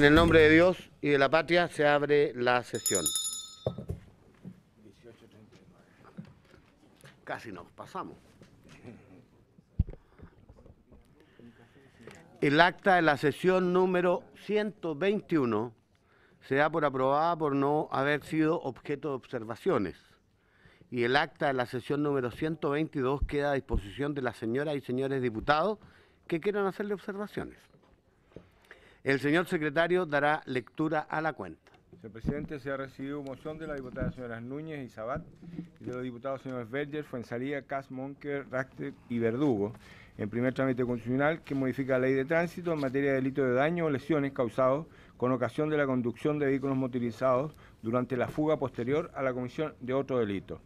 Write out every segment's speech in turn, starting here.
el nombre de Dios y de la patria se abre la sesión. Casi nos pasamos. El acta de la sesión número 121 se da por aprobada por no haber sido objeto de observaciones. Y el acta de la sesión número 122 queda a disposición de las señoras y señores diputados que quieran hacerle observaciones. El señor secretario dará lectura a la cuenta. Señor presidente, se ha recibido moción de las diputadas señoras Núñez y Sabat y de los diputados señores Berger, Fuenzalía, Cas, Monker, Rachter y Verdugo en primer trámite constitucional que modifica la ley de tránsito en materia de delito de daño o lesiones causados con ocasión de la conducción de vehículos motorizados durante la fuga posterior a la comisión de otro delito.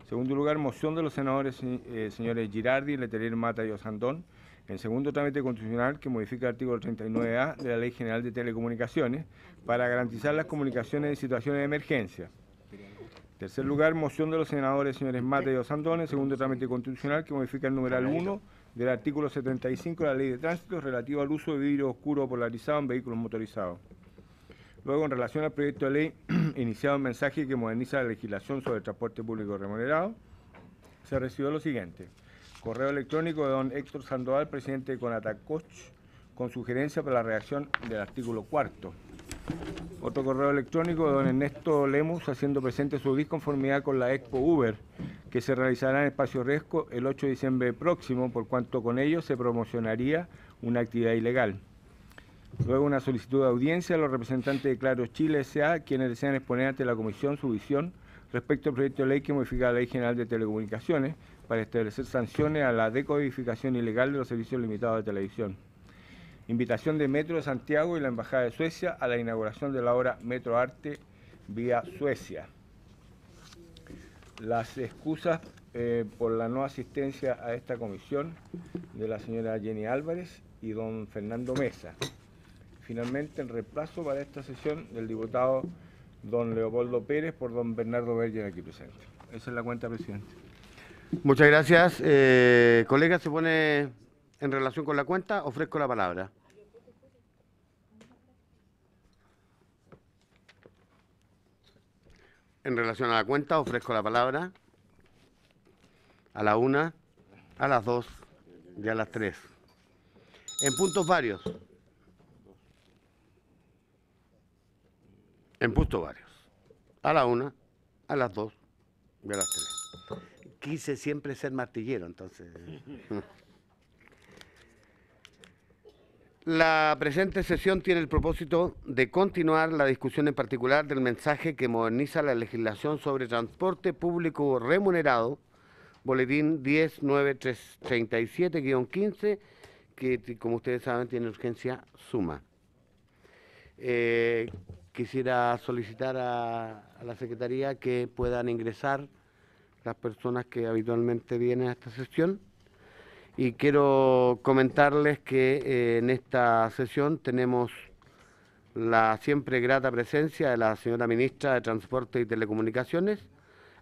En segundo lugar, moción de los senadores señores Girardi, Letelier, Mata y Osandón en segundo trámite constitucional que modifica el artículo 39A de la Ley General de Telecomunicaciones para garantizar las comunicaciones en situaciones de emergencia. En tercer lugar, moción de los senadores señores Mata y Osandón en segundo trámite constitucional que modifica el numeral 1 del artículo 75 de la Ley de Tránsito relativo al uso de vidrio oscuro polarizado en vehículos motorizados. Luego, en relación al proyecto de ley iniciado un mensaje que moderniza la legislación sobre el transporte público remunerado, se recibió lo siguiente. Correo electrónico de don Héctor Sandoval, presidente de Conatacoch, con sugerencia para la redacción del artículo 4. Otro correo electrónico de don Ernesto Lemus, haciendo presente su disconformidad con la Expo Uber, que se realizará en Espacio Riesgo el 8 de diciembre próximo, por cuanto con ello se promocionaría una actividad ilegal. Luego, una solicitud de audiencia a los representantes de Claro Chile S.A., quienes desean exponer ante la Comisión su visión respecto al proyecto de ley que modifica la Ley General de Telecomunicaciones para establecer sanciones a la decodificación ilegal de los servicios limitados de televisión. Invitación de Metro de Santiago y la Embajada de Suecia a la inauguración de la obra Metro Arte vía Suecia. Las excusas por la no asistencia a esta comisión de la señora Jenny Álvarez y don Fernando Mesa. Finalmente, el reemplazo para esta sesión del diputado don Leopoldo Pérez por don Bernardo Berger aquí presente. Esa es la cuenta, presidente. Muchas gracias. Colega, ¿se pone en relación con la cuenta? Ofrezco la palabra. En relación a la cuenta, ofrezco la palabra a la 1, a las 2 y a las 3. En puntos varios. En puntos varios. A la 1, a las 2 y a las 3. Quise siempre ser martillero, entonces. La presente sesión tiene el propósito de continuar la discusión en particular del mensaje que moderniza la legislación sobre transporte público remunerado, boletín 10.937-15, que como ustedes saben tiene urgencia suma. Quisiera solicitar a la Secretaría que puedan ingresar las personas que habitualmente vienen a esta sesión. Y quiero comentarles que en esta sesión tenemos la siempre grata presencia de la señora ministra de Transporte y Telecomunicaciones,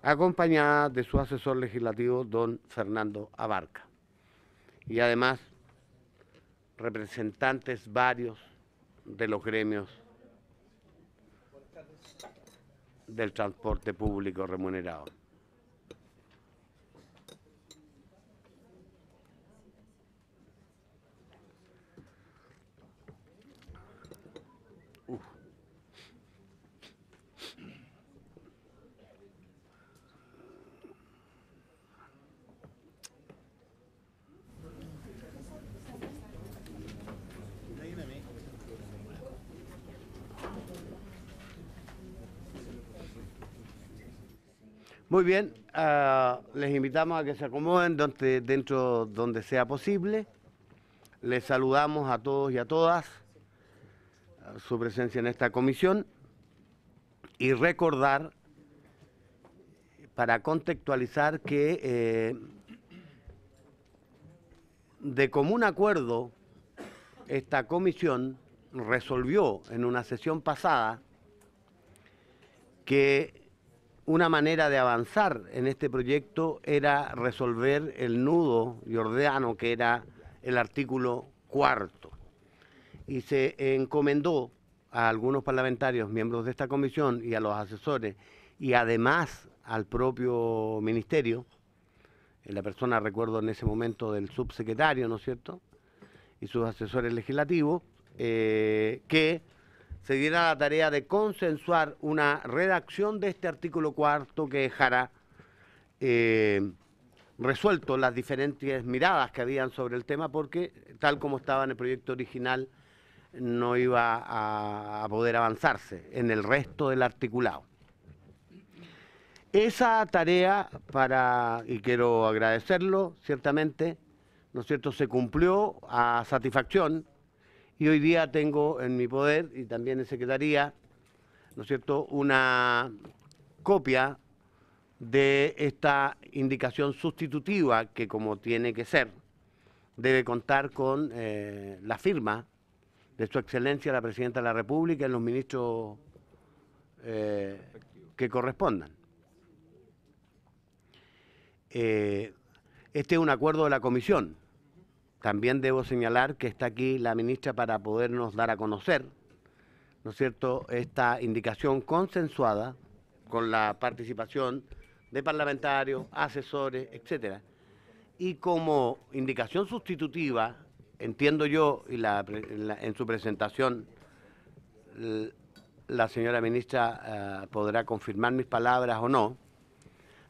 acompañada de su asesor legislativo, don Fernando Abarca. Y además, representantes varios de los gremios del transporte público remunerado. Muy bien, les invitamos a que se acomoden dentro donde sea posible. Les saludamos a todos y a todas su presencia en esta comisión y recordar, para contextualizar, que de común acuerdo esta comisión resolvió en una sesión pasada que una manera de avanzar en este proyecto era resolver el nudo gordiano que era el artículo 4. Y se encomendó a algunos parlamentarios, miembros de esta comisión, y a los asesores, y además al propio ministerio, la persona, recuerdo en ese momento, del subsecretario, ¿no es cierto?, y sus asesores legislativos, que se diera la tarea de consensuar una redacción de este artículo cuarto que dejara resuelto las diferentes miradas que habían sobre el tema, porque tal como estaba en el proyecto original no iba a poder avanzarse en el resto del articulado. Esa tarea, y quiero agradecerlo, ciertamente, ¿no es cierto?, se cumplió a satisfacción, y hoy día tengo en mi poder, y también en Secretaría, ¿no es cierto?, una copia de esta indicación sustitutiva que, como tiene que ser, debe contar con la firma de Su Excelencia la Presidenta de la República y los ministros que correspondan. Este es un acuerdo de la Comisión. También debo señalar que está aquí la ministra para podernos dar a conocer, ¿no es cierto?, esta indicación consensuada con la participación de parlamentarios, asesores, etcétera. Y como indicación sustitutiva, entiendo yo, y en su presentación la señora ministra podrá confirmar mis palabras o no,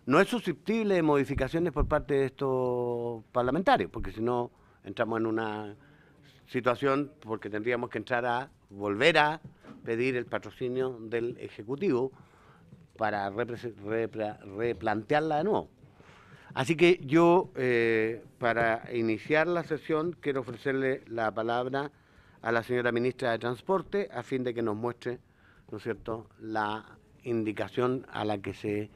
no es susceptible de modificaciones por parte de estos parlamentarios, porque si no entramos en una situación, porque tendríamos que volver a pedir el patrocinio del Ejecutivo para replantearla de nuevo. Así que yo, para iniciar la sesión, quiero ofrecerle la palabra a la señora ministra de Transporte, a fin de que nos muestre, ¿no es cierto?, la indicación a la que se...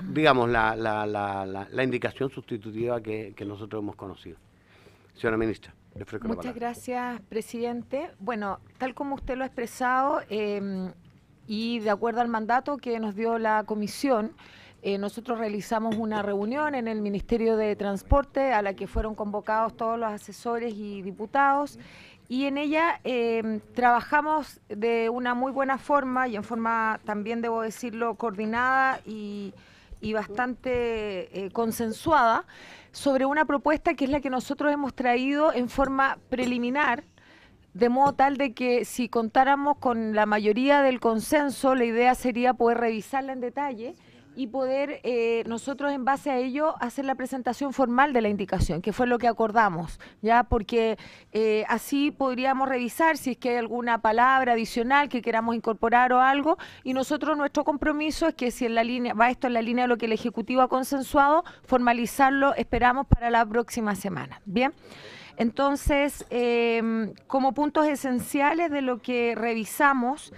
digamos, la indicación sustitutiva que nosotros hemos conocido. Señora ministra, le ofrezco la palabra. Muchas gracias, presidente. Bueno, tal como usted lo ha expresado, y de acuerdo al mandato que nos dio la comisión, nosotros realizamos una reunión en el Ministerio de Transporte a la que fueron convocados todos los asesores y diputados, y en ella trabajamos de una muy buena forma y en forma, también debo decirlo, coordinada y bastante consensuada sobre una propuesta que es la que nosotros hemos traído en forma preliminar, de modo tal de que si contáramos con la mayoría del consenso, la idea sería poder revisarla en detalle y poder nosotros en base a ello hacer la presentación formal de la indicación, que fue lo que acordamos, ya, porque así podríamos revisar si es que hay alguna palabra adicional que queramos incorporar o algo, y nosotros nuestro compromiso es que si en la línea va esto en la línea de lo que el Ejecutivo ha consensuado, formalizarlo esperamos para la próxima semana. Bien. Entonces, como puntos esenciales de lo que revisamos,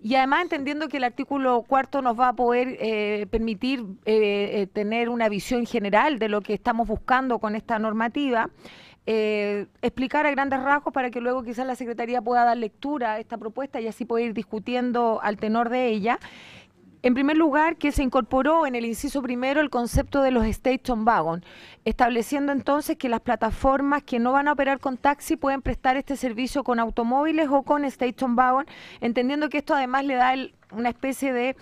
y además entendiendo que el artículo cuarto nos va a poder permitir tener una visión general de lo que estamos buscando con esta normativa, explicar a grandes rasgos para que luego quizás la Secretaría pueda dar lectura a esta propuesta y así poder ir discutiendo al tenor de ella. En primer lugar, que se incorporó en el inciso primero el concepto de los station wagon, estableciendo entonces que las plataformas que no van a operar con taxi pueden prestar este servicio con automóviles o con station wagon, entendiendo que esto además le da una especie de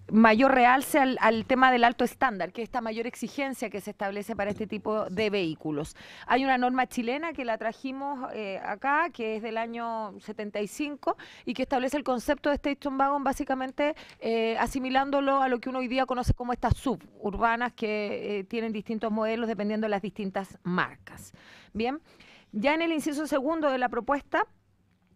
mayor realce al tema del alto estándar, que es esta mayor exigencia que se establece para este tipo de vehículos. Hay una norma chilena que la trajimos acá, que es del año 75 y que establece el concepto de station wagon básicamente asimilándolo a lo que uno hoy día conoce como estas suburbanas que tienen distintos modelos dependiendo de las distintas marcas. Bien, ya en el inciso segundo de la propuesta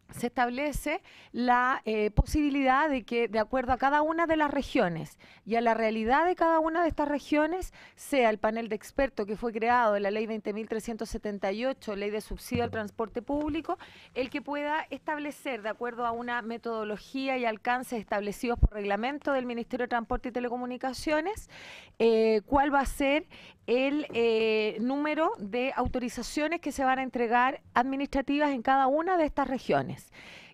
se establece la posibilidad de que, de acuerdo a cada una de las regiones y a la realidad de cada una de estas regiones, sea el panel de expertos que fue creado en la Ley 20.378, Ley de Subsidio al Transporte Público, el que pueda establecer, de acuerdo a una metodología y alcances establecidos por reglamento del Ministerio de Transporte y Telecomunicaciones, cuál va a ser el número de autorizaciones que se van a entregar administrativas en cada una de estas regiones.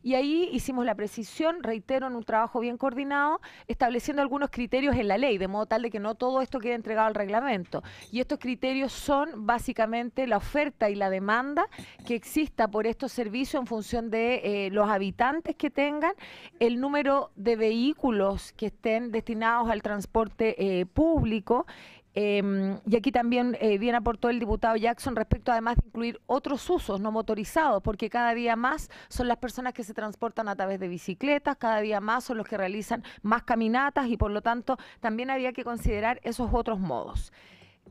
Y ahí hicimos la precisión, reitero, en un trabajo bien coordinado, estableciendo algunos criterios en la ley, de modo tal de que no todo esto quede entregado al reglamento. Y estos criterios son básicamente la oferta y la demanda que exista por estos servicios en función de los habitantes que tengan, el número de vehículos que estén destinados al transporte público. Y aquí también bien aportó el diputado Jackson respecto además de incluir otros usos no motorizados, porque cada día más son las personas que se transportan a través de bicicletas, cada día más son los que realizan más caminatas y por lo tanto también había que considerar esos otros modos.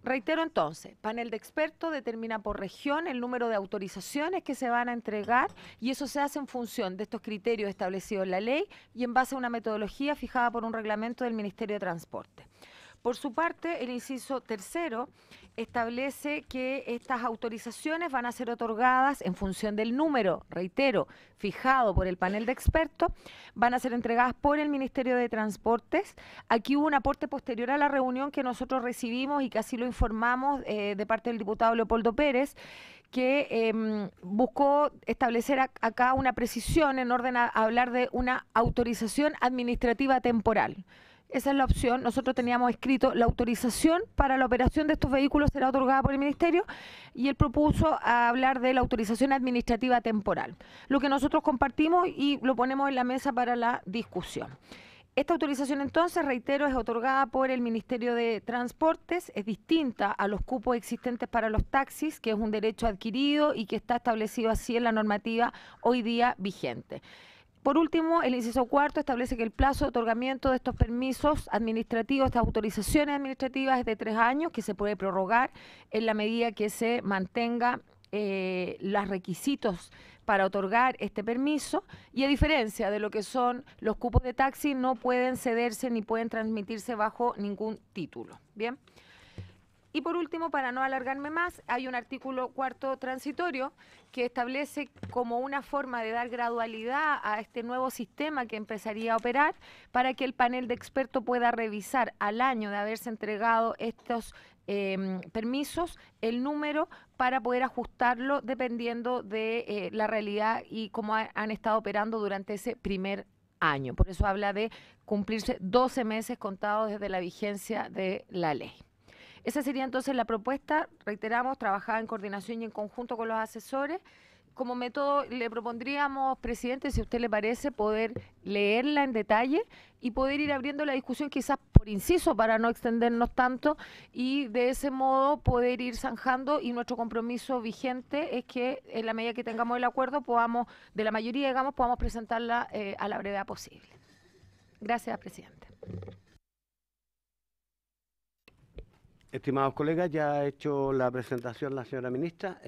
Reitero entonces, panel de expertos determina por región el número de autorizaciones que se van a entregar y eso se hace en función de estos criterios establecidos en la ley y en base a una metodología fijada por un reglamento del Ministerio de Transporte. Por su parte, el inciso tercero establece que estas autorizaciones van a ser otorgadas en función del número, reitero, fijado por el panel de expertos, van a ser entregadas por el Ministerio de Transportes. Aquí hubo un aporte posterior a la reunión que nosotros recibimos y que así lo informamos de parte del diputado Leopoldo Pérez, que buscó establecer acá una precisión en orden a hablar de una autorización administrativa temporal. Esa es la opción. Nosotros teníamos escrito la autorización para la operación de estos vehículos será otorgada por el Ministerio y él propuso hablar de la autorización administrativa temporal. Lo que nosotros compartimos y lo ponemos en la mesa para la discusión. Esta autorización entonces, reitero, es otorgada por el Ministerio de Transportes, es distinta a los cupos existentes para los taxis, que es un derecho adquirido y que está establecido así en la normativa hoy día vigente. Por último, el inciso cuarto establece que el plazo de otorgamiento de estos permisos administrativos, estas autorizaciones administrativas es de 3 años, que se puede prorrogar en la medida que se mantenga los requisitos para otorgar este permiso y a diferencia de lo que son los cupos de taxi no pueden cederse ni pueden transmitirse bajo ningún título. Bien. Y por último, para no alargarme más, hay un artículo cuarto transitorio que establece como una forma de dar gradualidad a este nuevo sistema que empezaría a operar para que el panel de expertos pueda revisar al año de haberse entregado estos permisos, el número para poder ajustarlo dependiendo de la realidad y cómo han estado operando durante ese primer año. Por eso habla de cumplirse 12 meses contados desde la vigencia de la ley. Esa sería entonces la propuesta, reiteramos, trabajada en coordinación y en conjunto con los asesores. Como método le propondríamos, presidente, si a usted le parece, poder leerla en detalle y poder ir abriendo la discusión quizás por inciso para no extendernos tanto y de ese modo poder ir zanjando y nuestro compromiso vigente es que en la medida que tengamos el acuerdo podamos, de la mayoría digamos, podamos presentarla a la brevedad posible. Gracias, presidente. Estimados colegas, ya ha hecho la presentación la señora ministra.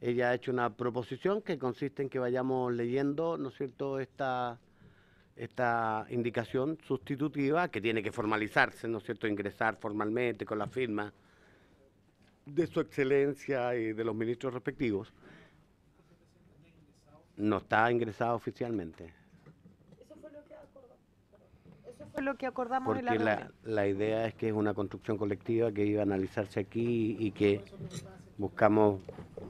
Ella ha hecho una proposición que consiste en que vayamos leyendo, ¿no es cierto?, esta indicación sustitutiva que tiene que formalizarse, ¿no es cierto?, ingresar formalmente con la firma de su excelencia y de los ministros respectivos. No está ingresado oficialmente. Fue lo que acordamos en la reunión. Porque la idea es que es una construcción colectiva que iba a analizarse aquí y que buscamos,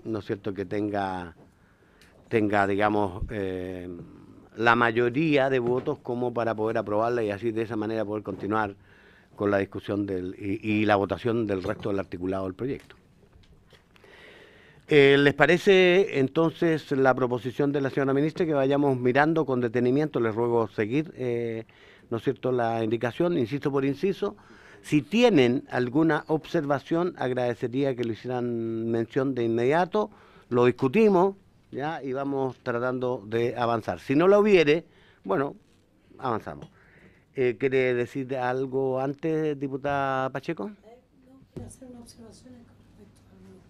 ¿no es cierto?, que tenga digamos, la mayoría de votos como para poder aprobarla y así de esa manera poder continuar con la discusión y la votación del resto del articulado del proyecto. ¿Les parece entonces la proposición de la señora ministra que vayamos mirando con detenimiento? Les ruego seguir, ¿no es cierto?, la indicación, inciso por inciso. Si tienen alguna observación, agradecería que lo hicieran mención de inmediato, lo discutimos, ¿ya? Y vamos tratando de avanzar. Si no la hubiere, bueno, avanzamos. ¿Quiere decir algo antes, diputada Pacheco? No, quiero hacer una observación con respecto a algunos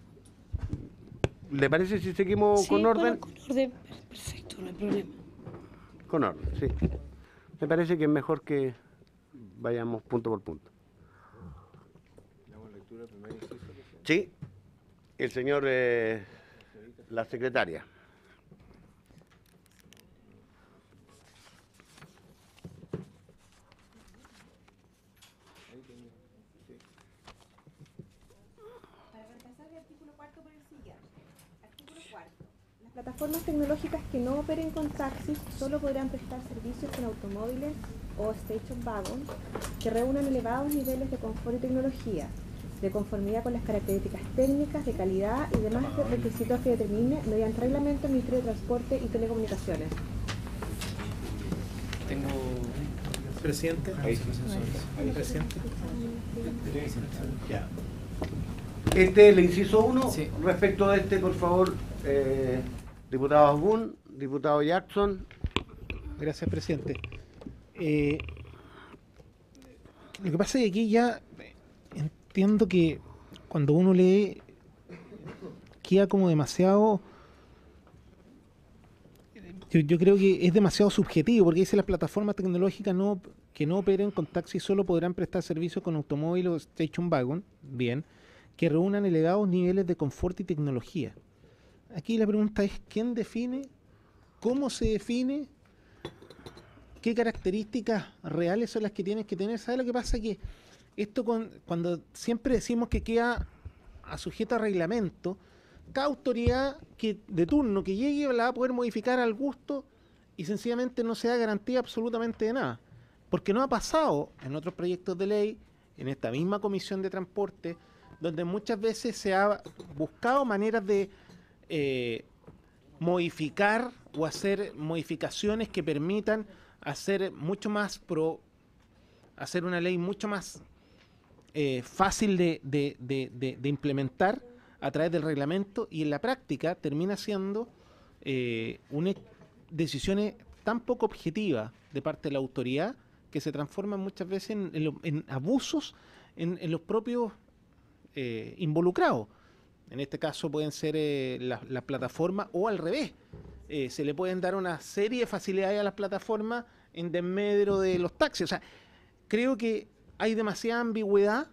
puntos. ¿Le parece si seguimos con orden? Bueno, con orden, perfecto, no hay problema. Con orden, sí. Me parece que es mejor que vayamos punto por punto. ¿Damos lectura primero, inciso? Sí, el señor, la secretaria. Plataformas tecnológicas que no operen con taxis solo podrán prestar servicios con automóviles o station wagons que reúnan elevados niveles de confort y tecnología, de conformidad con las características técnicas, de calidad y demás requisitos que determine mediante reglamento del Ministerio de Transporte y Telecomunicaciones. Tengo... Presidente. Presidente. Ya. Este es el inciso 1. Sí. Respecto de este, por favor, diputado Asbun, diputado Jackson. Gracias, presidente. Lo que pasa es que aquí ya entiendo que cuando uno lee queda como demasiado... Yo creo que es demasiado subjetivo, porque dice las plataformas tecnológicas que no operen con taxis solo podrán prestar servicios con automóvil o station wagon, bien, que reúnan elevados niveles de confort y tecnología. Aquí la pregunta es, ¿quién define? ¿Cómo se define? ¿Qué características reales son las que tienes que tener? ¿Sabes lo que pasa? Que esto cuando siempre decimos que queda sujeto a reglamento, cada autoridad de turno que llegue la va a poder modificar al gusto y sencillamente no se da garantía absolutamente de nada. Porque no ha pasado en otros proyectos de ley, en esta misma comisión de transporte, donde muchas veces se ha buscado maneras de modificar o hacer modificaciones que permitan hacer hacer una ley mucho más fácil de implementar a través del reglamento, y en la práctica termina siendo decisiones tan poco objetivas de parte de la autoridad que se transforman muchas veces en abusos en los propios involucrados. En este caso pueden ser las plataformas, o al revés. Se le pueden dar una serie de facilidades a las plataformas en desmedro de los taxis. O sea, creo que hay demasiada ambigüedad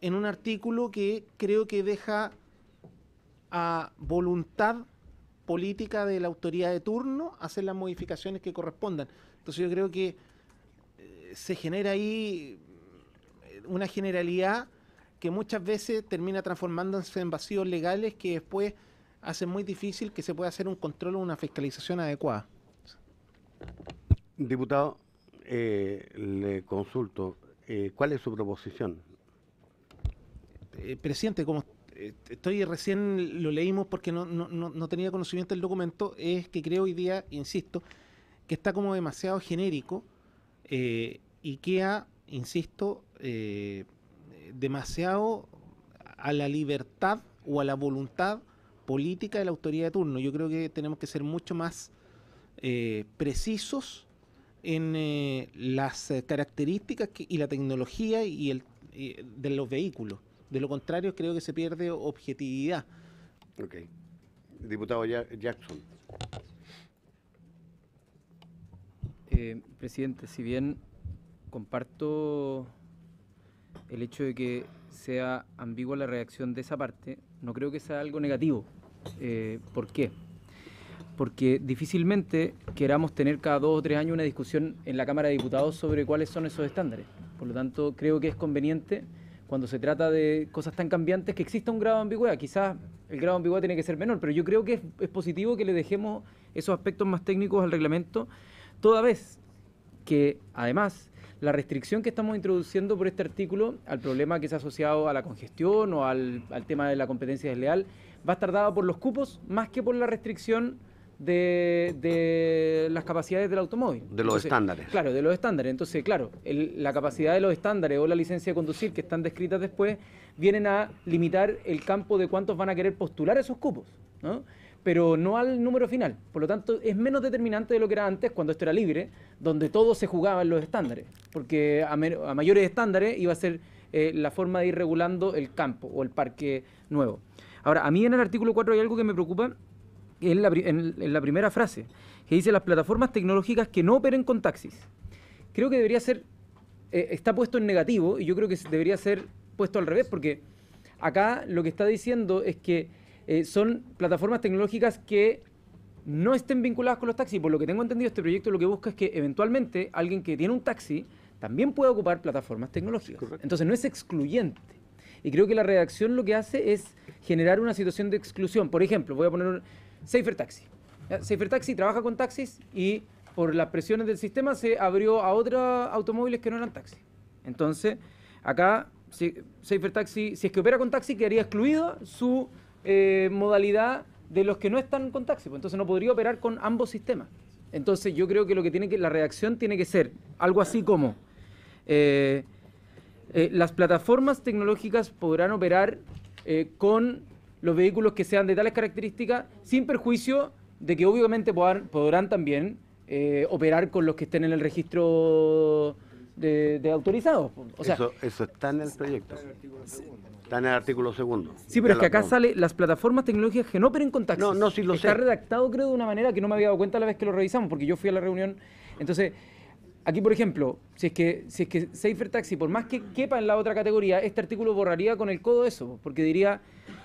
en un artículo que creo que deja a voluntad política de la autoridad de turno hacer las modificaciones que correspondan. Entonces yo creo que se genera ahí una generalidad que muchas veces termina transformándose en vacíos legales que después hacen muy difícil que se pueda hacer un control o una fiscalización adecuada. Diputado, le consulto, ¿cuál es su proposición? Presidente, como recién lo leímos porque no tenía conocimiento del documento, es que creo hoy día, insisto, que está como demasiado genérico y queda, insisto, demasiado a la libertad o a la voluntad política de la autoridad de turno. Yo creo que tenemos que ser mucho más precisos en las características y la tecnología de los vehículos. De lo contrario, creo que se pierde objetividad. Ok. Diputado Jackson. Presidente, si bien comparto el hecho de que sea ambigua la reacción de esa parte, no creo que sea algo negativo. ¿Por qué? Porque difícilmente queramos tener cada 2 o 3 años una discusión en la Cámara de Diputados sobre cuáles son esos estándares. Por lo tanto, creo que es conveniente, cuando se trata de cosas tan cambiantes, que exista un grado de ambigüedad. Quizás el grado de ambigüedad tiene que ser menor, pero yo creo que es positivo que le dejemos esos aspectos más técnicos al reglamento, toda vez que, además, la restricción que estamos introduciendo por este artículo al problema que se ha asociado a la congestión o al tema de la competencia desleal va a estar dada por los cupos más que por la restricción de las capacidades del automóvil. De los estándares. Claro, de los estándares. Entonces, claro, la capacidad de los estándares o la licencia de conducir que están descritas después vienen a limitar el campo de cuántos van a querer postular esos cupos, ¿no? Pero no al número final. Por lo tanto, es menos determinante de lo que era antes, cuando esto era libre, donde todo se jugaba en los estándares. Porque a mayores estándares iba a ser la forma de ir regulando el campo o el parque nuevo. Ahora, a mí en el artículo 4 hay algo que me preocupa, en la primera frase, que dice las plataformas tecnológicas que no operen con taxis. Creo que debería ser, está puesto en negativo, y yo creo que debería ser puesto al revés, porque acá lo que está diciendo es que son plataformas tecnológicas que no estén vinculadas con los taxis. Por lo que tengo entendido, este proyecto lo que busca es que eventualmente alguien que tiene un taxi también pueda ocupar plataformas tecnológicas. Correcto. Entonces no es excluyente. Y creo que la redacción lo que hace es generar una situación de exclusión. Por ejemplo, voy a poner Safer Taxi. ¿Ya? Safer Taxi trabaja con taxis y por las presiones del sistema se abrió a otros automóviles que no eran taxis. Entonces, acá, Safer Taxi, si es que opera con taxi, quedaría excluida su modalidad de los que no están con taxi. Pues entonces no podría operar con ambos sistemas. Entonces yo creo que la redacción tiene que ser algo así como las plataformas tecnológicas podrán operar con los vehículos que sean de tales características, sin perjuicio de que obviamente podrán también operar con los que estén en el registro de autorizados. O sea, eso está en el proyecto. Está en el artículo 2. Sí, pero es que acá sale las plataformas tecnológicas que no operen con taxis. No, sí lo sé. Está redactado, creo, de una manera que no me había dado cuenta la vez que lo revisamos, porque yo fui a la reunión. Entonces, aquí, por ejemplo, si es que Safer Taxi, por más que quepa en la otra categoría, este artículo borraría con el codo eso, porque diría,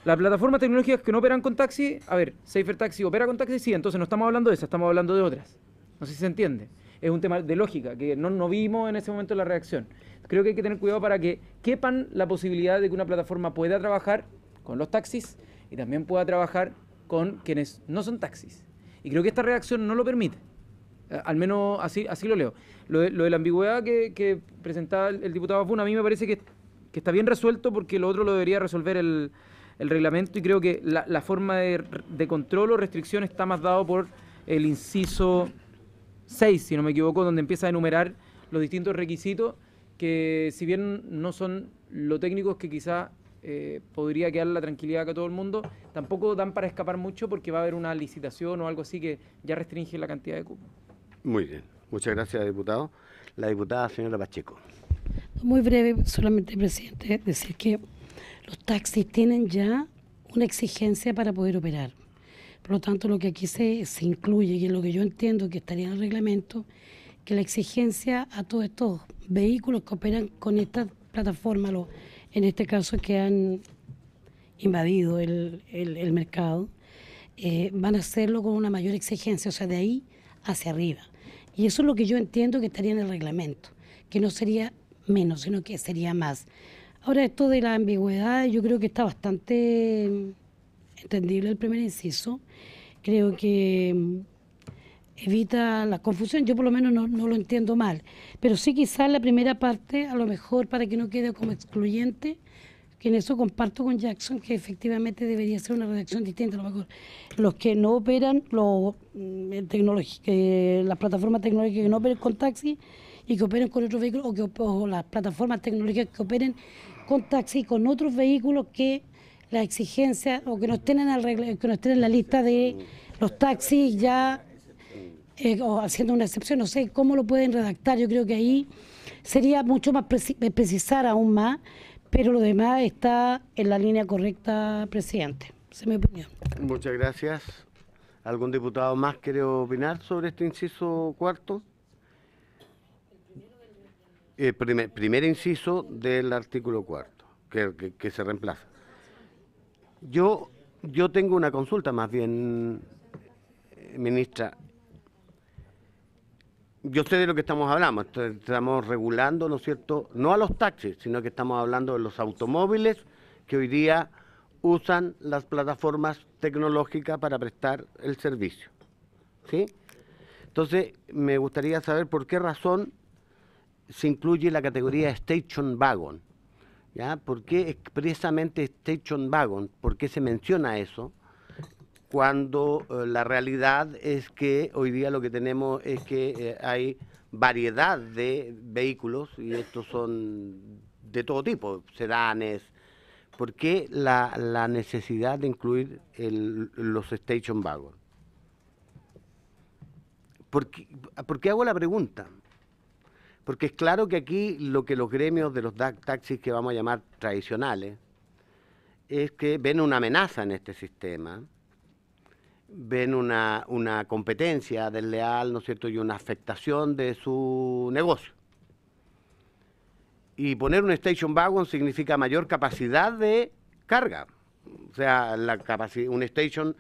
las plataformas tecnológicas que no operan con taxi, a ver, Safer Taxi opera con taxi, sí, entonces no estamos hablando de esas, estamos hablando de otras. No sé si se entiende. Es un tema de lógica, que no vimos en ese momento la reacción. Creo que hay que tener cuidado para que quepan la posibilidad de que una plataforma pueda trabajar con los taxis y también pueda trabajar con quienes no son taxis. Y creo que esta redacción no lo permite. Al menos así lo leo. Lo de la ambigüedad que presentaba el diputado Funa, a mí me parece que está bien resuelto, porque lo otro lo debería resolver el reglamento, y creo que la forma de control o restricción está más dado por el inciso 6, si no me equivoco, donde empieza a enumerar los distintos requisitos que, si bien no son lo técnicos que quizá podría quedar la tranquilidad que a todo el mundo, tampoco dan para escapar mucho, porque va a haber una licitación o algo así que ya restringe la cantidad de cupos. Muy bien. Muchas gracias, diputado. La diputada señora Pacheco. Muy breve, solamente, presidente, decir que los taxis tienen ya una exigencia para poder operar. Por lo tanto, lo que aquí se incluye, y es lo que yo entiendo que estaría en el reglamento, que la exigencia a todos estos vehículos que operan con esta plataforma, en este caso que han invadido el mercado, van a hacerlo con una mayor exigencia, o sea, de ahí hacia arriba. Y eso es lo que yo entiendo que estaría en el reglamento, que no sería menos, sino que sería más. Ahora, esto de la ambigüedad, yo creo que está bastante entendible el primer inciso. Creo que evita la confusión, yo por lo menos no lo entiendo mal, pero sí quizás la primera parte, a lo mejor para que no quede como excluyente, que en eso comparto con Jackson, que efectivamente debería ser una redacción distinta. A lo mejor los que no operan, las plataformas tecnológicas que no operen con taxi y que operen con otros vehículos, o las plataformas tecnológicas que operen con taxi y con otros vehículos que la exigencia, o que no estén en la lista de los taxis ya, o haciendo una excepción, no sé cómo lo pueden redactar. Yo creo que ahí sería mucho más precisar aún más, pero lo demás está en la línea correcta, presidente. Esa es mi opinión. Muchas gracias. ¿Algún diputado más quiere opinar sobre este inciso 4? Primer inciso del artículo 4, que se reemplaza. Yo tengo una consulta más bien, ministra. Yo sé de lo que estamos hablando, estamos regulando, ¿no es cierto?, no a los taxis, sino que estamos hablando de los automóviles que hoy día usan las plataformas tecnológicas para prestar el servicio, ¿sí? Entonces, me gustaría saber por qué razón se incluye la categoría Station Wagon, ¿ya? ¿Por qué expresamente Station Wagon? ¿Por qué se menciona eso? Cuando la realidad es que hoy día lo que tenemos es que hay variedad de vehículos, y estos son de todo tipo, sedanes. ¿Por qué la necesidad de incluir los Station Wagon? ¿Por qué hago la pregunta? Porque es claro que aquí lo que los gremios de los taxis, que vamos a llamar tradicionales, es que ven una amenaza en este sistema, ven una competencia desleal, ¿no es cierto?, y una afectación de su negocio. Y poner un Station Wagon significa mayor capacidad de carga. O sea, un station,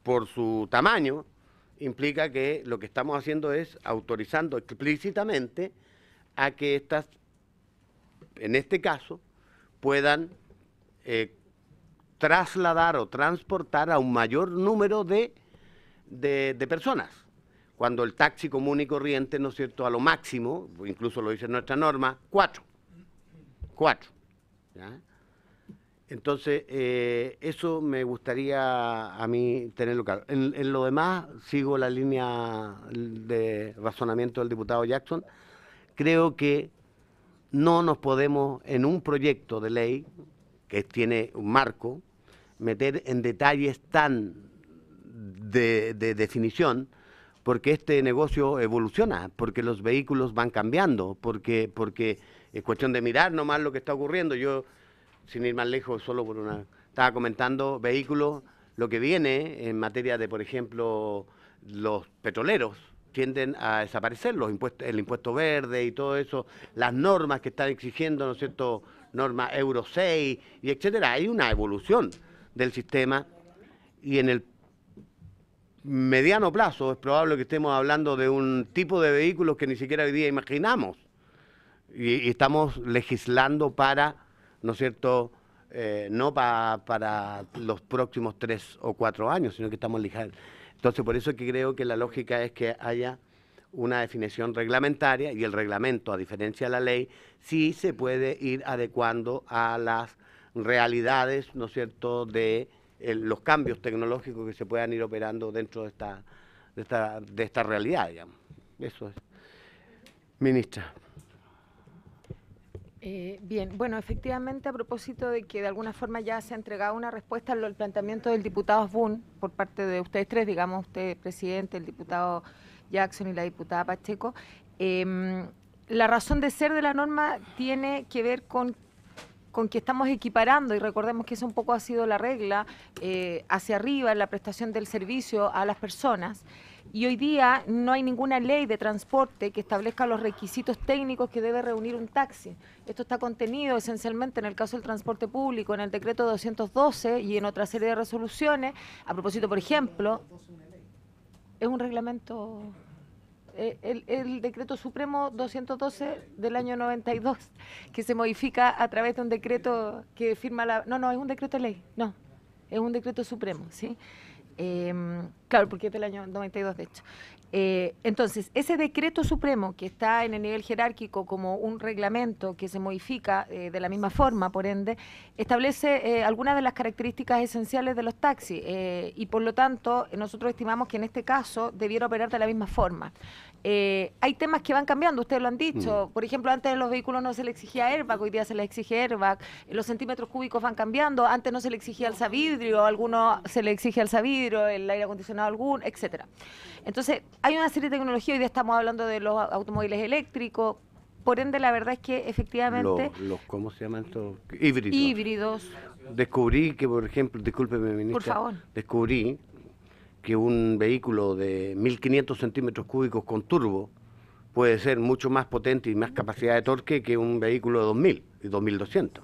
por su tamaño, implica que lo que estamos haciendo es autorizando explícitamente a que estas, en este caso, puedan trasladar o transportar a un mayor número de personas. Cuando el taxi común y corriente, ¿no es cierto?, a lo máximo, incluso lo dice nuestra norma, 4. ¿Ya? Entonces, eso me gustaría a mí tenerlo claro. En lo demás, sigo la línea de razonamiento del diputado Jackson. Creo que no nos podemos, en un proyecto de ley que tiene un marco, meter en detalles tan de definición, porque este negocio evoluciona, porque los vehículos van cambiando, porque es cuestión de mirar nomás lo que está ocurriendo. Yo, sin ir más lejos, estaba comentando vehículos, lo que viene en materia de, por ejemplo, los petroleros, tienden a desaparecer, el impuesto verde y todo eso, las normas que están exigiendo, ¿no es cierto?, normas Euro 6 y etcétera. Hay una evolución del sistema y en el mediano plazo es probable que estemos hablando de un tipo de vehículos que ni siquiera hoy día imaginamos y estamos legislando para, ¿no es cierto?, no para los próximos 3 o 4 años, sino que estamos legislando. Entonces, por eso es que creo que la lógica es que haya una definición reglamentaria y el reglamento, a diferencia de la ley, sí se puede ir adecuando a las realidades, ¿no es cierto?, de los cambios tecnológicos que se puedan ir operando dentro de esta realidad, digamos. Eso es. Ministra. Bien, bueno, efectivamente, a propósito de que de alguna forma ya se ha entregado una respuesta al planteamiento del diputado Asbun por parte de ustedes tres, digamos, usted, presidente, el diputado Jackson y la diputada Pacheco, la razón de ser de la norma tiene que ver con que estamos equiparando, y recordemos que eso un poco ha sido la regla, hacia arriba en la prestación del servicio a las personas. Y hoy día no hay ninguna ley de transporte que establezca los requisitos técnicos que debe reunir un taxi. Esto está contenido esencialmente en el caso del transporte público, en el decreto 212 y en otra serie de resoluciones. A propósito, por ejemplo, es un reglamento, el decreto supremo 212 del año 92, que se modifica a través de un decreto que firma la... No, es un decreto de ley, no, es un decreto supremo, ¿sí? Claro, porque es del año 92, de hecho. Entonces, ese decreto supremo que está en el nivel jerárquico como un reglamento que se modifica de la misma forma, por ende, establece algunas de las características esenciales de los taxis y por lo tanto nosotros estimamos que en este caso debiera operar de la misma forma. Hay temas que van cambiando, ustedes lo han dicho. Por ejemplo, antes de los vehículos no se le exigía airbag, hoy día se le exige airbag. Los centímetros cúbicos van cambiando. Antes no se le exigía alzavidrio, algunos se le exige alzavidrio, el aire acondicionado etcétera. Entonces, hay una serie de tecnologías, hoy día estamos hablando de los automóviles eléctricos. Por ende, la verdad es que efectivamente... ¿Cómo se llaman estos? Híbridos. Híbridos. Descubrí que, por ejemplo, discúlpeme, ministra. Por favor. Descubrí que un vehículo de 1.500 centímetros cúbicos con turbo puede ser mucho más potente y más capacidad de torque que un vehículo de 2.000 y 2.200.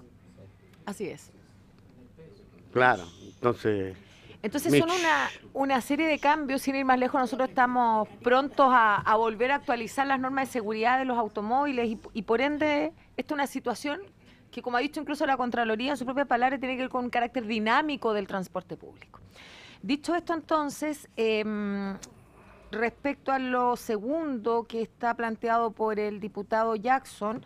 Así es. Claro, entonces son una serie de cambios, sin ir más lejos. Nosotros estamos prontos a volver a actualizar las normas de seguridad de los automóviles y por ende, esta es una situación que, como ha dicho incluso la Contraloría en su propia palabra, tiene que ver con un carácter dinámico del transporte público. Dicho esto, entonces, respecto a lo segundo que está planteado por el diputado Jackson,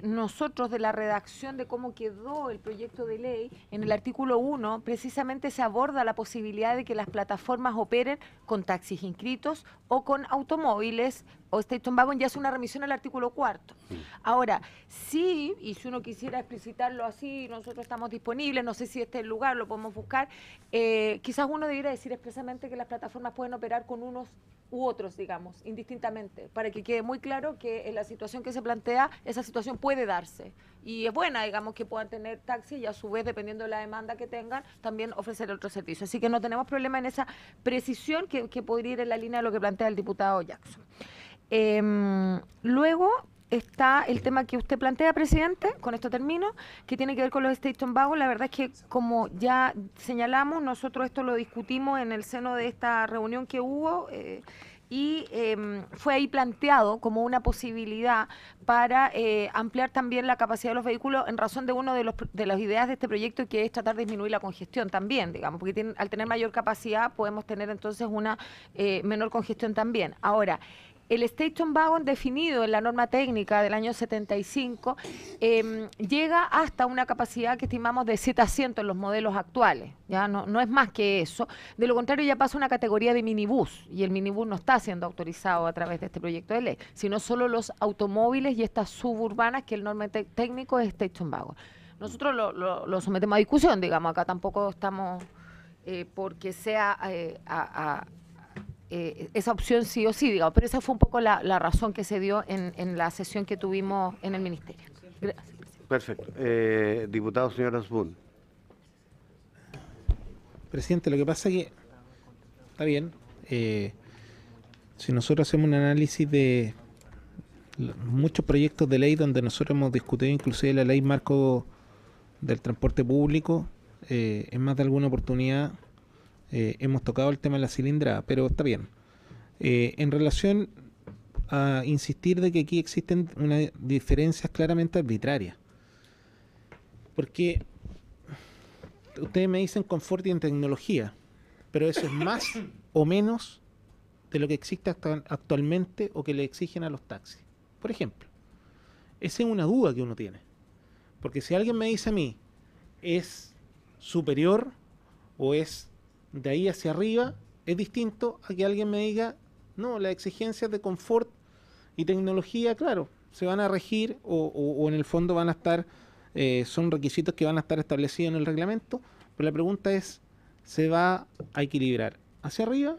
nosotros de la redacción de cómo quedó el proyecto de ley, en el artículo 1 precisamente se aborda la posibilidad de que las plataformas operen con taxis inscritos o con automóviles o station wagon, ya es una remisión al artículo 4. Ahora, sí, y si uno quisiera explicitarlo así, nosotros estamos disponibles, no sé si este es el lugar, lo podemos buscar, quizás uno debiera decir expresamente que las plataformas pueden operar con unos u otros, digamos, indistintamente, para que quede muy claro que en la situación que se plantea, esa situación puede darse. Y es buena, digamos, que puedan tener taxi y a su vez, dependiendo de la demanda que tengan, también ofrecer otro servicio. Así que no tenemos problema en esa precisión que podría ir en la línea de lo que plantea el diputado Jackson. Luego está el tema que usted plantea, presidente, con esto termino, que tiene que ver con los station wagon. La verdad es que, como ya señalamos, nosotros esto lo discutimos en el seno de esta reunión que hubo y fue ahí planteado como una posibilidad para ampliar también la capacidad de los vehículos en razón de uno de las ideas de este proyecto, que es tratar de disminuir la congestión también, digamos, porque al tener mayor capacidad podemos tener entonces una menor congestión también. Ahora, el Station Wagon definido en la norma técnica del año 75 llega hasta una capacidad que estimamos de 7 asientos en los modelos actuales. Ya no es más que eso. De lo contrario, ya pasa a una categoría de minibús, y el minibús no está siendo autorizado a través de este proyecto de ley, sino solo los automóviles y estas suburbanas, que el norma técnico es Station Wagon. Nosotros lo sometemos a discusión, digamos, acá tampoco estamos porque sea esa opción sí o sí, digamos, pero esa fue un poco la razón que se dio en la sesión que tuvimos en el Ministerio. Gracias. Perfecto. Diputado señor Asbun. Presidente, lo que pasa es que, está bien, si nosotros hacemos un análisis de muchos proyectos de ley donde nosotros hemos discutido inclusive la ley marco del transporte público, en más de alguna oportunidad hemos tocado el tema de la cilindrada, pero está bien. En relación a insistir de que aquí existen unas diferencias claramente arbitrarias, porque ustedes me dicen confort y en tecnología, pero eso es más o menos de lo que existe actualmente o que le exigen a los taxis. Por ejemplo, esa es una duda que uno tiene, porque si alguien me dice a mí es superior o es de ahí hacia arriba, es distinto a que alguien me diga, no, las exigencias de confort y tecnología, claro, se van a regir o en el fondo van a estar, son requisitos que van a estar establecidos en el reglamento, pero la pregunta es, ¿se va a equilibrar hacia arriba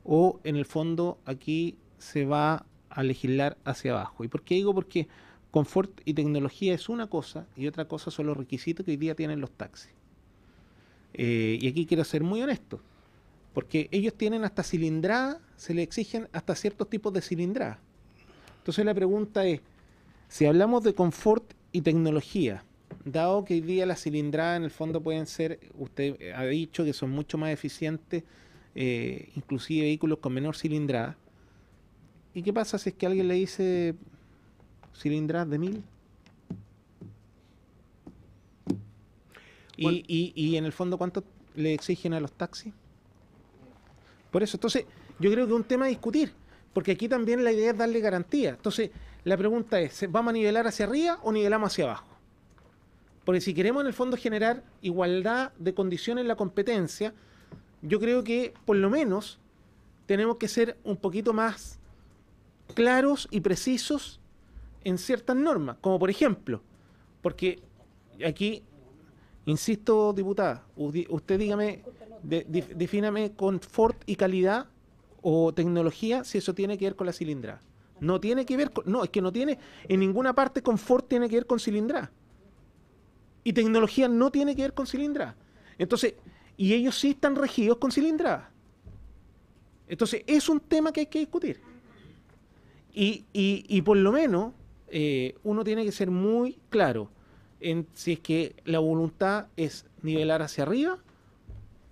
o en el fondo aquí se va a legislar hacia abajo? ¿Y por qué digo? Porque confort y tecnología es una cosa y otra cosa son los requisitos que hoy día tienen los taxis. Y aquí quiero ser muy honesto, porque ellos tienen hasta cilindrada, se le exigen hasta ciertos tipos de cilindrada. Entonces la pregunta es, si hablamos de confort y tecnología, dado que hoy día las cilindradas en el fondo pueden ser, usted ha dicho que son mucho más eficientes, inclusive vehículos con menor cilindrada, ¿y qué pasa si es que alguien le dice cilindradas de 1000? Bueno. Y en el fondo, ¿cuánto le exigen a los taxis? Por eso, entonces, yo creo que es un tema a discutir, porque aquí también la idea es darle garantía. Entonces, la pregunta es, ¿vamos a nivelar hacia arriba o nivelamos hacia abajo? Porque si queremos en el fondo generar igualdad de condiciones en la competencia, yo creo que por lo menos tenemos que ser un poquito más claros y precisos en ciertas normas, como por ejemplo, porque aquí... Insisto, diputada, usted dígame, defíname confort y calidad o tecnología si eso tiene que ver con la cilindrada. No tiene que ver con, no, es que no tiene, en ninguna parte confort tiene que ver con cilindrada. Y tecnología no tiene que ver con cilindrada. Entonces, y ellos sí están regidos con cilindrada. Entonces, es un tema que hay que discutir. Y por lo menos, uno tiene que ser muy claro en si es que la voluntad es nivelar hacia arriba,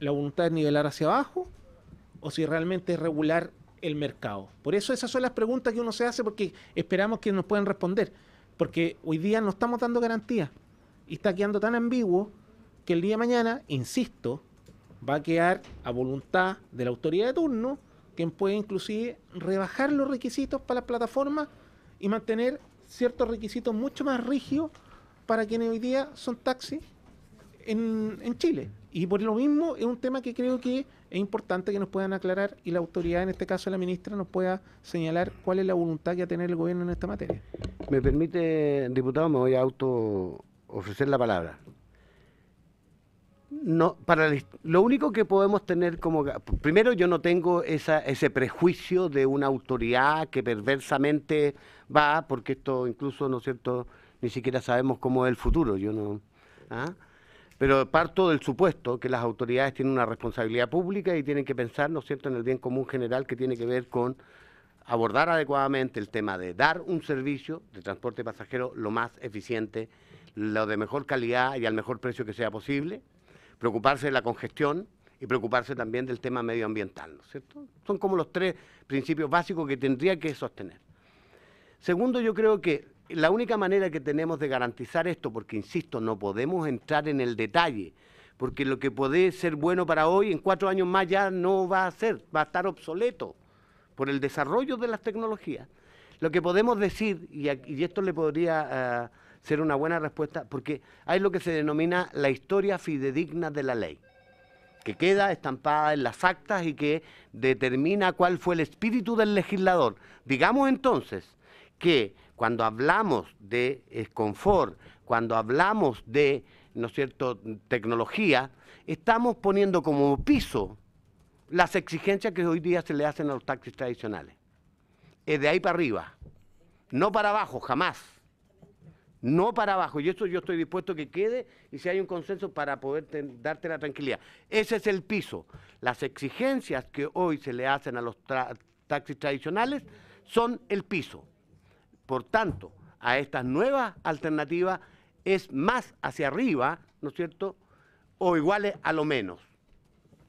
la voluntad es nivelar hacia abajo, o si realmente es regular el mercado. Por eso esas son las preguntas que uno se hace, porque esperamos que nos puedan responder, porque hoy día no estamos dando garantías y está quedando tan ambiguo que el día de mañana, insisto, va a quedar a voluntad de la autoridad de turno, quien puede inclusive rebajar los requisitos para las plataformas y mantener ciertos requisitos mucho más rígidos para quienes hoy día son taxis en Chile. Y por lo mismo es un tema que creo que es importante que nos puedan aclarar y la autoridad, en este caso la ministra, nos pueda señalar cuál es la voluntad que va a tener el gobierno en esta materia. Me permite, diputado, me voy a ofrecer la palabra. No, lo único que podemos tener como... Primero, yo no tengo ese prejuicio de una autoridad que perversamente va, porque esto incluso, ¿no es cierto?, ni siquiera sabemos cómo es el futuro, yo no... Pero parto del supuesto que las autoridades tienen una responsabilidad pública y tienen que pensar, ¿no es cierto?, en el bien común general, que tiene que ver con abordar adecuadamente el tema de dar un servicio de transporte pasajero lo más eficiente, lo de mejor calidad y al mejor precio que sea posible, preocuparse de la congestión y preocuparse también del tema medioambiental, ¿no es cierto? Son como los 3 principios básicos que tendría que sostener. Segundo, yo creo que la única manera que tenemos de garantizar esto, porque insisto, no podemos entrar en el detalle, porque lo que puede ser bueno para hoy, en 4 años más ya no va a ser, va a estar obsoleto por el desarrollo de las tecnologías. Lo que podemos decir, y esto le podría ser una buena respuesta, porque hay lo que se denomina la historia fidedigna de la ley, que queda estampada en las actas y que determina cuál fue el espíritu del legislador. Digamos entonces que cuando hablamos de confort, cuando hablamos de, ¿no es cierto?, tecnología, estamos poniendo como piso las exigencias que hoy día se le hacen a los taxis tradicionales. Es de ahí para arriba, no para abajo, jamás. No para abajo, y eso yo estoy dispuesto a que quede y si hay un consenso para poder darte la tranquilidad. Ese es el piso. Las exigencias que hoy se le hacen a los taxis tradicionales son el piso. Por tanto, a estas nuevas alternativas es más hacia arriba, ¿no es cierto?, o iguales a lo menos.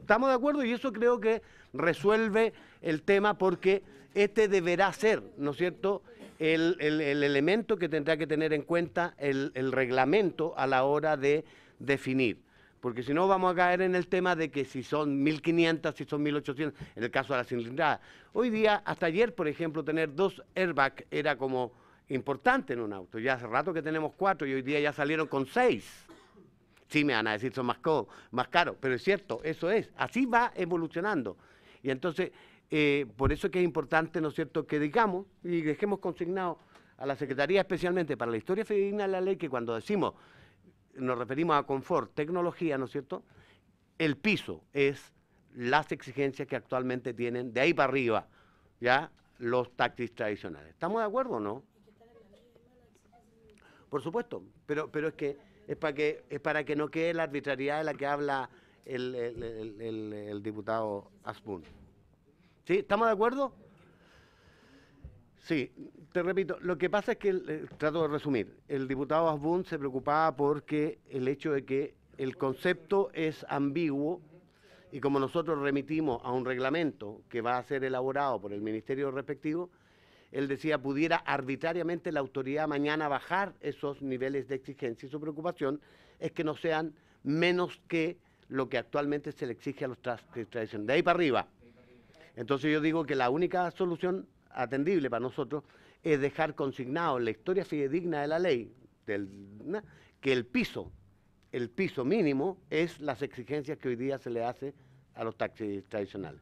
¿Estamos de acuerdo? Y eso creo que resuelve el tema porque este deberá ser, ¿no es cierto?, el elemento que tendrá que tener en cuenta el reglamento a la hora de definir. Porque si no vamos a caer en el tema de que si son 1.500, si son 1.800, en el caso de la cilindrada. Hoy día, hasta ayer, por ejemplo, tener 2 airbags era como importante en un auto. Ya hace rato que tenemos 4 y hoy día ya salieron con 6. Sí me van a decir son más caros, pero es cierto, eso es. Así va evolucionando. Y entonces, por eso es que es importante, ¿no es cierto?, que digamos y dejemos consignado a la Secretaría especialmente para la historia fidedigna de la ley que cuando decimos, nos referimos a confort, tecnología, ¿no es cierto?, el piso es las exigencias que actualmente tienen de ahí para arriba, ya, los taxis tradicionales. ¿Estamos de acuerdo o no? Por supuesto, pero es que es para que no quede la arbitrariedad de la que habla el diputado Asbun. ¿Sí? ¿Estamos de acuerdo? Sí, te repito, lo que pasa es que, trato de resumir, el diputado Asbun se preocupaba porque el hecho de que el concepto es ambiguo y como nosotros remitimos a un reglamento que va a ser elaborado por el ministerio respectivo, él decía pudiera arbitrariamente la autoridad mañana bajar esos niveles de exigencia y su preocupación es que no sean menos que lo que actualmente se le exige a los tradicionales. De ahí para arriba. Entonces yo digo que la única solución atendible para nosotros es dejar consignado en la historia fidedigna de la ley que el piso mínimo es las exigencias que hoy día se le hace a los taxis tradicionales.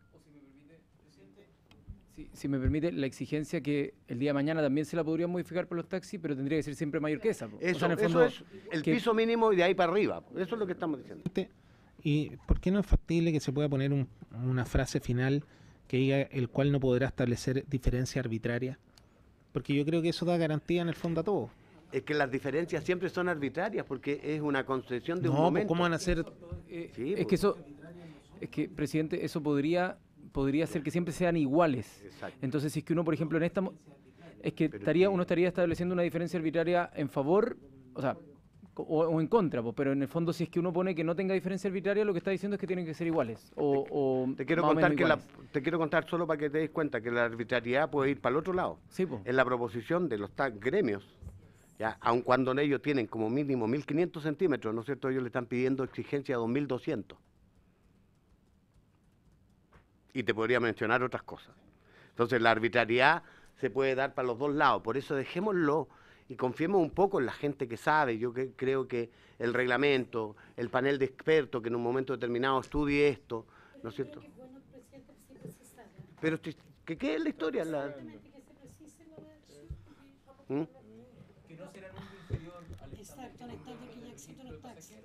Si me permite, la exigencia que el día de mañana también se la podría modificar por los taxis, pero tendría que ser siempre mayor que esa. Eso, o sea, en el fondo, eso es el piso mínimo y de ahí para arriba. Eso es lo que estamos diciendo. ¿Y por qué no es factible que se pueda poner una frase final que diga el cual no podrá establecer diferencia arbitraria? Porque yo creo que eso da garantía en el fondo a todo. Es que las diferencias siempre son arbitrarias porque es una concesión de un momento. ¿Cómo van a ser? Sí, presidente, eso podría ser que siempre sean iguales. Exacto. Entonces, si es que uno, por ejemplo, uno estaría estableciendo una diferencia arbitraria en favor, o sea, o en contra, pero en el fondo si es que uno pone que no tenga diferencia arbitraria, lo que está diciendo es que tienen que ser iguales. Te quiero contar solo para que te des cuenta que la arbitrariedad puede ir para el otro lado. Sí, po. En la proposición de los gremios, ya, aun cuando ellos tienen como mínimo 1.500 centímetros, ¿no es cierto? Ellos le están pidiendo exigencia de 2.200. Y te podría mencionar otras cosas. Entonces la arbitrariedad se puede dar para los dos lados, por eso dejémoslo y confiemos un poco en la gente que sabe. Yo creo que el reglamento, el panel de expertos que en un momento determinado estudie esto, ¿no es cierto? Pero que quede en la historia. ¿Mm? Que no será nunca inferior al exacto, al estadio que ya existe en los taxis.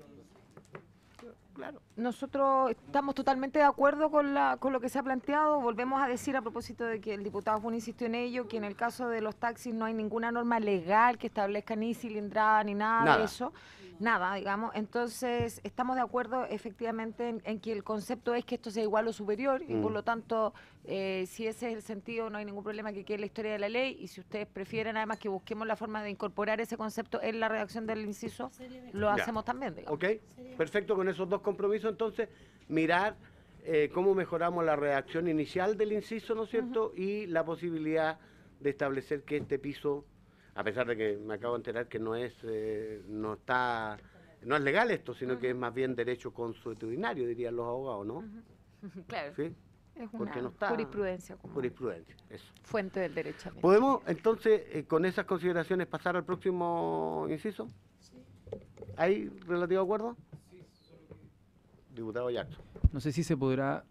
Claro. Nosotros estamos totalmente de acuerdo con lo que se ha planteado. Volvemos a decir a propósito de que el diputado Asbun insistió en ello, que en el caso de los taxis no hay ninguna norma legal que establezca ni cilindrada ni nada de eso. Nada, digamos. Entonces, estamos de acuerdo efectivamente en que el concepto es que esto sea igual o superior y por lo tanto, si ese es el sentido, no hay ningún problema que quede la historia de la ley y si ustedes prefieren además que busquemos la forma de incorporar ese concepto en la redacción del inciso, lo hacemos también, digamos. Ok, perfecto, con esos dos compromisos entonces, mirar cómo mejoramos la redacción inicial del inciso, ¿no es cierto? Y la posibilidad de establecer que este piso, a pesar de que me acabo de enterar que no es legal esto, sino que es más bien derecho consuetudinario, dirían los abogados, ¿no? Claro. ¿Sí? Es Porque una no está jurisprudencia como jurisprudencia, eso. fuente del derecho. ¿Podemos entonces con esas consideraciones pasar al próximo inciso? Sí. ¿Hay relativo acuerdo? Sí. Diputado Jackson. No sé si se podrá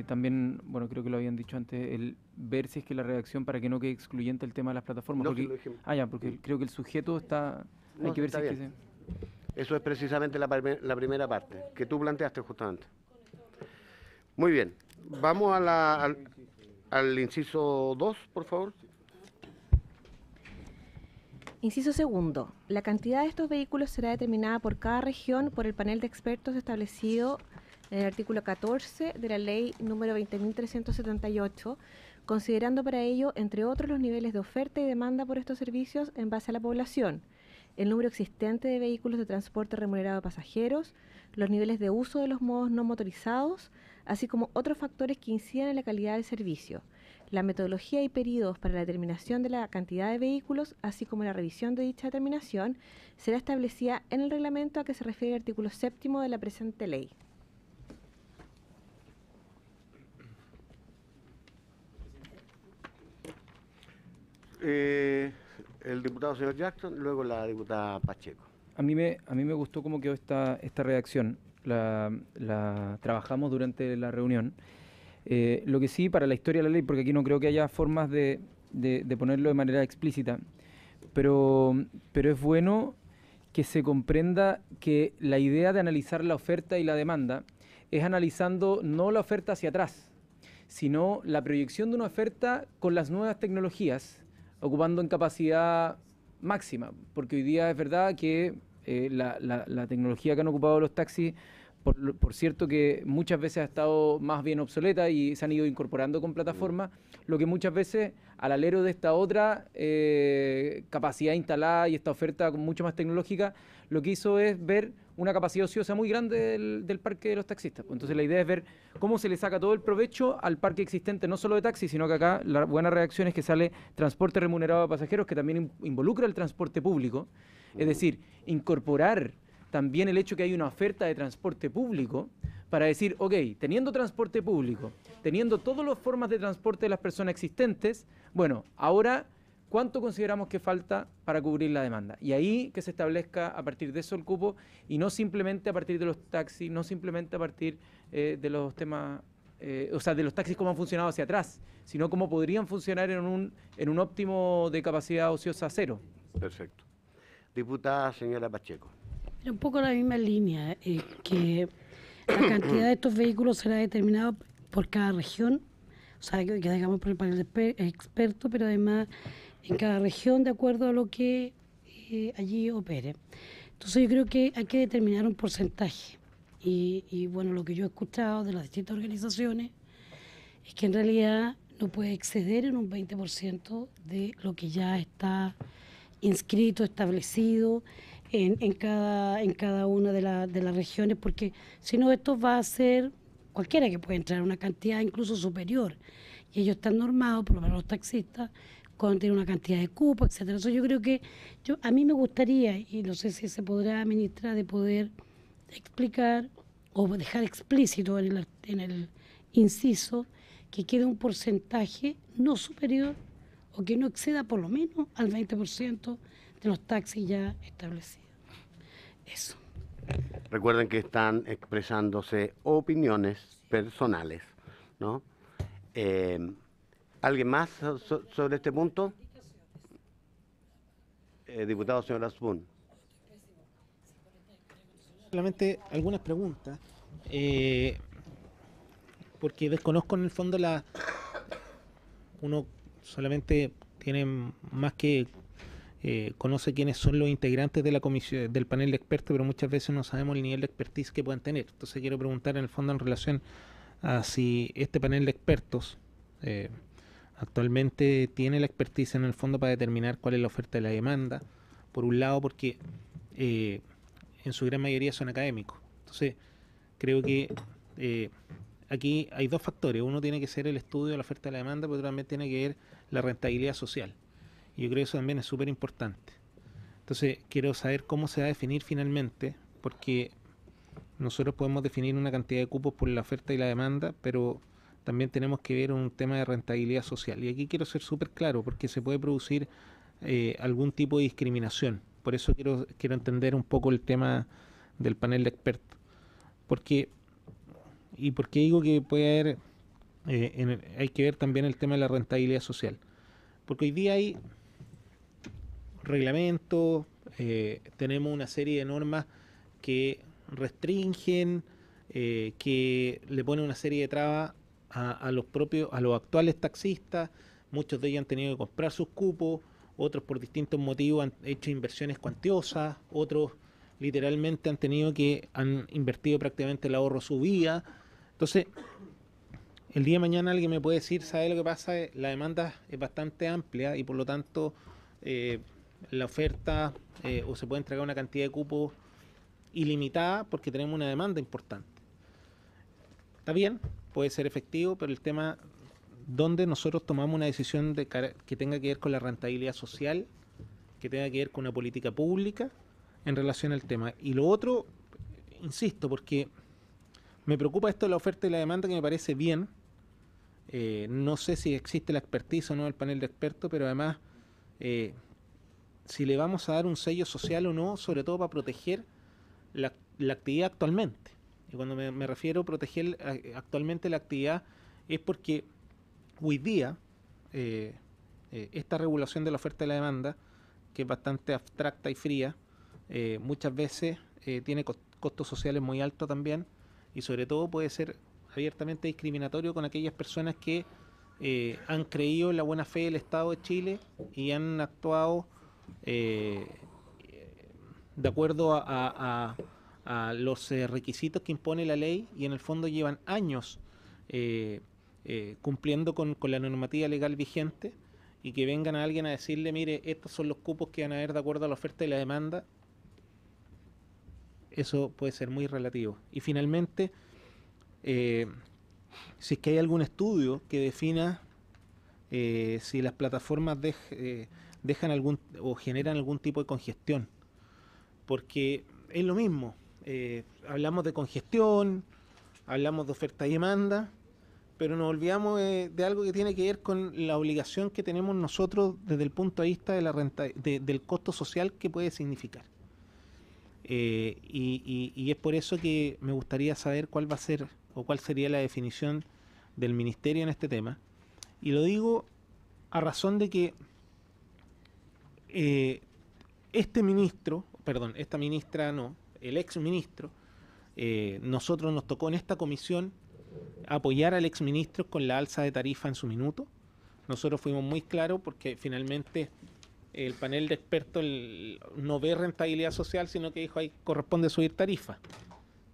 también, bueno, creo que lo habían dicho antes, el ver si es que la redacción para que no quede excluyente el tema de las plataformas. No, porque, sí lo dijimos. porque creo que el sujeto está... Hay No, que ver está si es que bien. se... Eso es precisamente la primera parte que tú planteaste justamente. Muy bien. Vamos a al inciso 2, por favor. Inciso segundo. La cantidad de estos vehículos será determinada por cada región por el panel de expertos establecido en el artículo 14 de la ley número 20.378, considerando para ello, entre otros, los niveles de oferta y demanda por estos servicios en base a la población, el número existente de vehículos de transporte remunerado de pasajeros, los niveles de uso de los modos no motorizados, así como otros factores que inciden en la calidad del servicio. La metodología y periodos para la determinación de la cantidad de vehículos, así como la revisión de dicha determinación, será establecida en el reglamento a que se refiere el artículo 7º de la presente ley. El diputado señor Jackson, luego la diputada Pacheco. A mí me gustó cómo quedó esta redacción. La trabajamos durante la reunión. Lo que sí, para la historia de la ley, porque aquí no creo que haya formas de ponerlo de manera explícita, pero es bueno que se comprenda que la idea de analizar la oferta y la demanda es analizando no la oferta hacia atrás, sino la proyección de una oferta con las nuevas tecnologías, ocupando en capacidad máxima, porque hoy día es verdad que la tecnología que han ocupado los taxis, por cierto que muchas veces ha estado más bien obsoleta y se han ido incorporando con plataformas, lo que muchas veces al alero de esta otra capacidad instalada y esta oferta mucho más tecnológica, lo que hizo es ver una capacidad ociosa muy grande del parque de los taxistas. Entonces la idea es ver cómo se le saca todo el provecho al parque existente, no solo de taxis, sino que acá la buena reacción es que sale transporte remunerado de pasajeros, que también involucra el transporte público, es decir, incorporar también el hecho que hay una oferta de transporte público para decir, ok, teniendo transporte público, teniendo todas las formas de transporte de las personas existentes, bueno, ahora, ¿cuánto consideramos que falta para cubrir la demanda? Y ahí que se establezca a partir de eso el cupo y no simplemente a partir de los taxis, no simplemente a partir de los temas, o sea, de los taxis cómo han funcionado hacia atrás, sino cómo podrían funcionar en un óptimo de capacidad ociosa cero. Perfecto. Diputada señora Pacheco. Un poco la misma línea, que la cantidad de estos vehículos será determinada por cada región, o sea, que digamos por el panel de expertos, pero además en cada región de acuerdo a lo que allí opere. Entonces yo creo que hay que determinar un porcentaje y bueno, lo que yo he escuchado de las distintas organizaciones es que en realidad no puede exceder en un 20% de lo que ya está inscrito, establecido en cada una de las regiones, porque si no esto va a ser cualquiera que puede entrar a una cantidad incluso superior, y ellos están normados, por lo menos los taxistas, con tener una cantidad de cupos, etcétera. Eso yo creo que a mí me gustaría, y no sé si se podrá, ministra, de poder explicar o dejar explícito en el inciso que quede un porcentaje no superior o que no exceda por lo menos al 20% de los taxis ya establecidos. Eso. Recuerden que están expresándose opiniones personales, ¿no? ¿Alguien más sobre este punto? Diputado señor Asbun. Solamente algunas preguntas, porque desconozco en el fondo uno solamente tiene más que conoce quiénes son los integrantes de la comisión, del panel de expertos, pero muchas veces no sabemos el nivel de expertise que puedan tener. Entonces quiero preguntar en el fondo en relación a si este panel de expertos actualmente tiene la expertise en el fondo para determinar cuál es la oferta y la demanda, por un lado porque en su gran mayoría son académicos. Entonces creo que aquí hay dos factores. Uno tiene que ser el estudio de la oferta y la demanda, pero también tiene que ver la rentabilidad social. Y yo creo que eso también es súper importante. Entonces, quiero saber cómo se va a definir finalmente, porque nosotros podemos definir una cantidad de cupos por la oferta y la demanda, pero también tenemos que ver un tema de rentabilidad social. Y aquí quiero ser súper claro, porque se puede producir algún tipo de discriminación. Por eso quiero entender un poco el tema del panel de expertos. ¿Por qué digo que puede haber, hay que ver también el tema de la rentabilidad social? Porque hoy día hay reglamentos, tenemos una serie de normas que restringen, que le ponen una serie de trabas a los actuales taxistas. Muchos de ellos han tenido que comprar sus cupos, otros por distintos motivos han hecho inversiones cuantiosas, otros literalmente han invertido prácticamente el ahorro su vida. Entonces, el día de mañana alguien me puede decir, ¿sabe lo que pasa? La demanda es bastante amplia y por lo tanto la oferta o se puede entregar una cantidad de cupos ilimitada porque tenemos una demanda importante. Está bien, puede ser efectivo, pero el tema donde nosotros tomamos una decisión que tenga que ver con la rentabilidad social, que tenga que ver con una política pública en relación al tema. Y lo otro, insisto, porque me preocupa esto de la oferta y la demanda, que me parece bien. No sé si existe la expertise o no del panel de expertos, pero además, si le vamos a dar un sello social o no, sobre todo para proteger la actividad actualmente. Y cuando me refiero a proteger actualmente la actividad, es porque hoy día esta regulación de la oferta y la demanda, que es bastante abstracta y fría, muchas veces tiene costos sociales muy altos también, y sobre todo puede ser abiertamente discriminatorio con aquellas personas que han creído en la buena fe del Estado de Chile y han actuado de acuerdo a los requisitos que impone la ley, y en el fondo llevan años cumpliendo con la normativa legal vigente, y que vengan a alguien a decirle, mire, estos son los cupos que van a haber de acuerdo a la oferta y la demanda. Eso puede ser muy relativo. Y finalmente, si es que hay algún estudio que defina si las plataformas dejan o generan algún tipo de congestión, porque es lo mismo, hablamos de congestión, hablamos de oferta y demanda, pero nos olvidamos de algo que tiene que ver con la obligación que tenemos nosotros desde el punto de vista de la del costo social que puede significar. Y es por eso que me gustaría saber cuál va a ser o cuál sería la definición del ministerio en este tema. Y lo digo a razón de que el ex ministro, nosotros nos tocó en esta comisión apoyar al ex ministro con la alza de tarifa en su minuto. Nosotros fuimos muy claros porque finalmente el panel de expertos no ve rentabilidad social, sino que dijo ahí corresponde subir tarifa.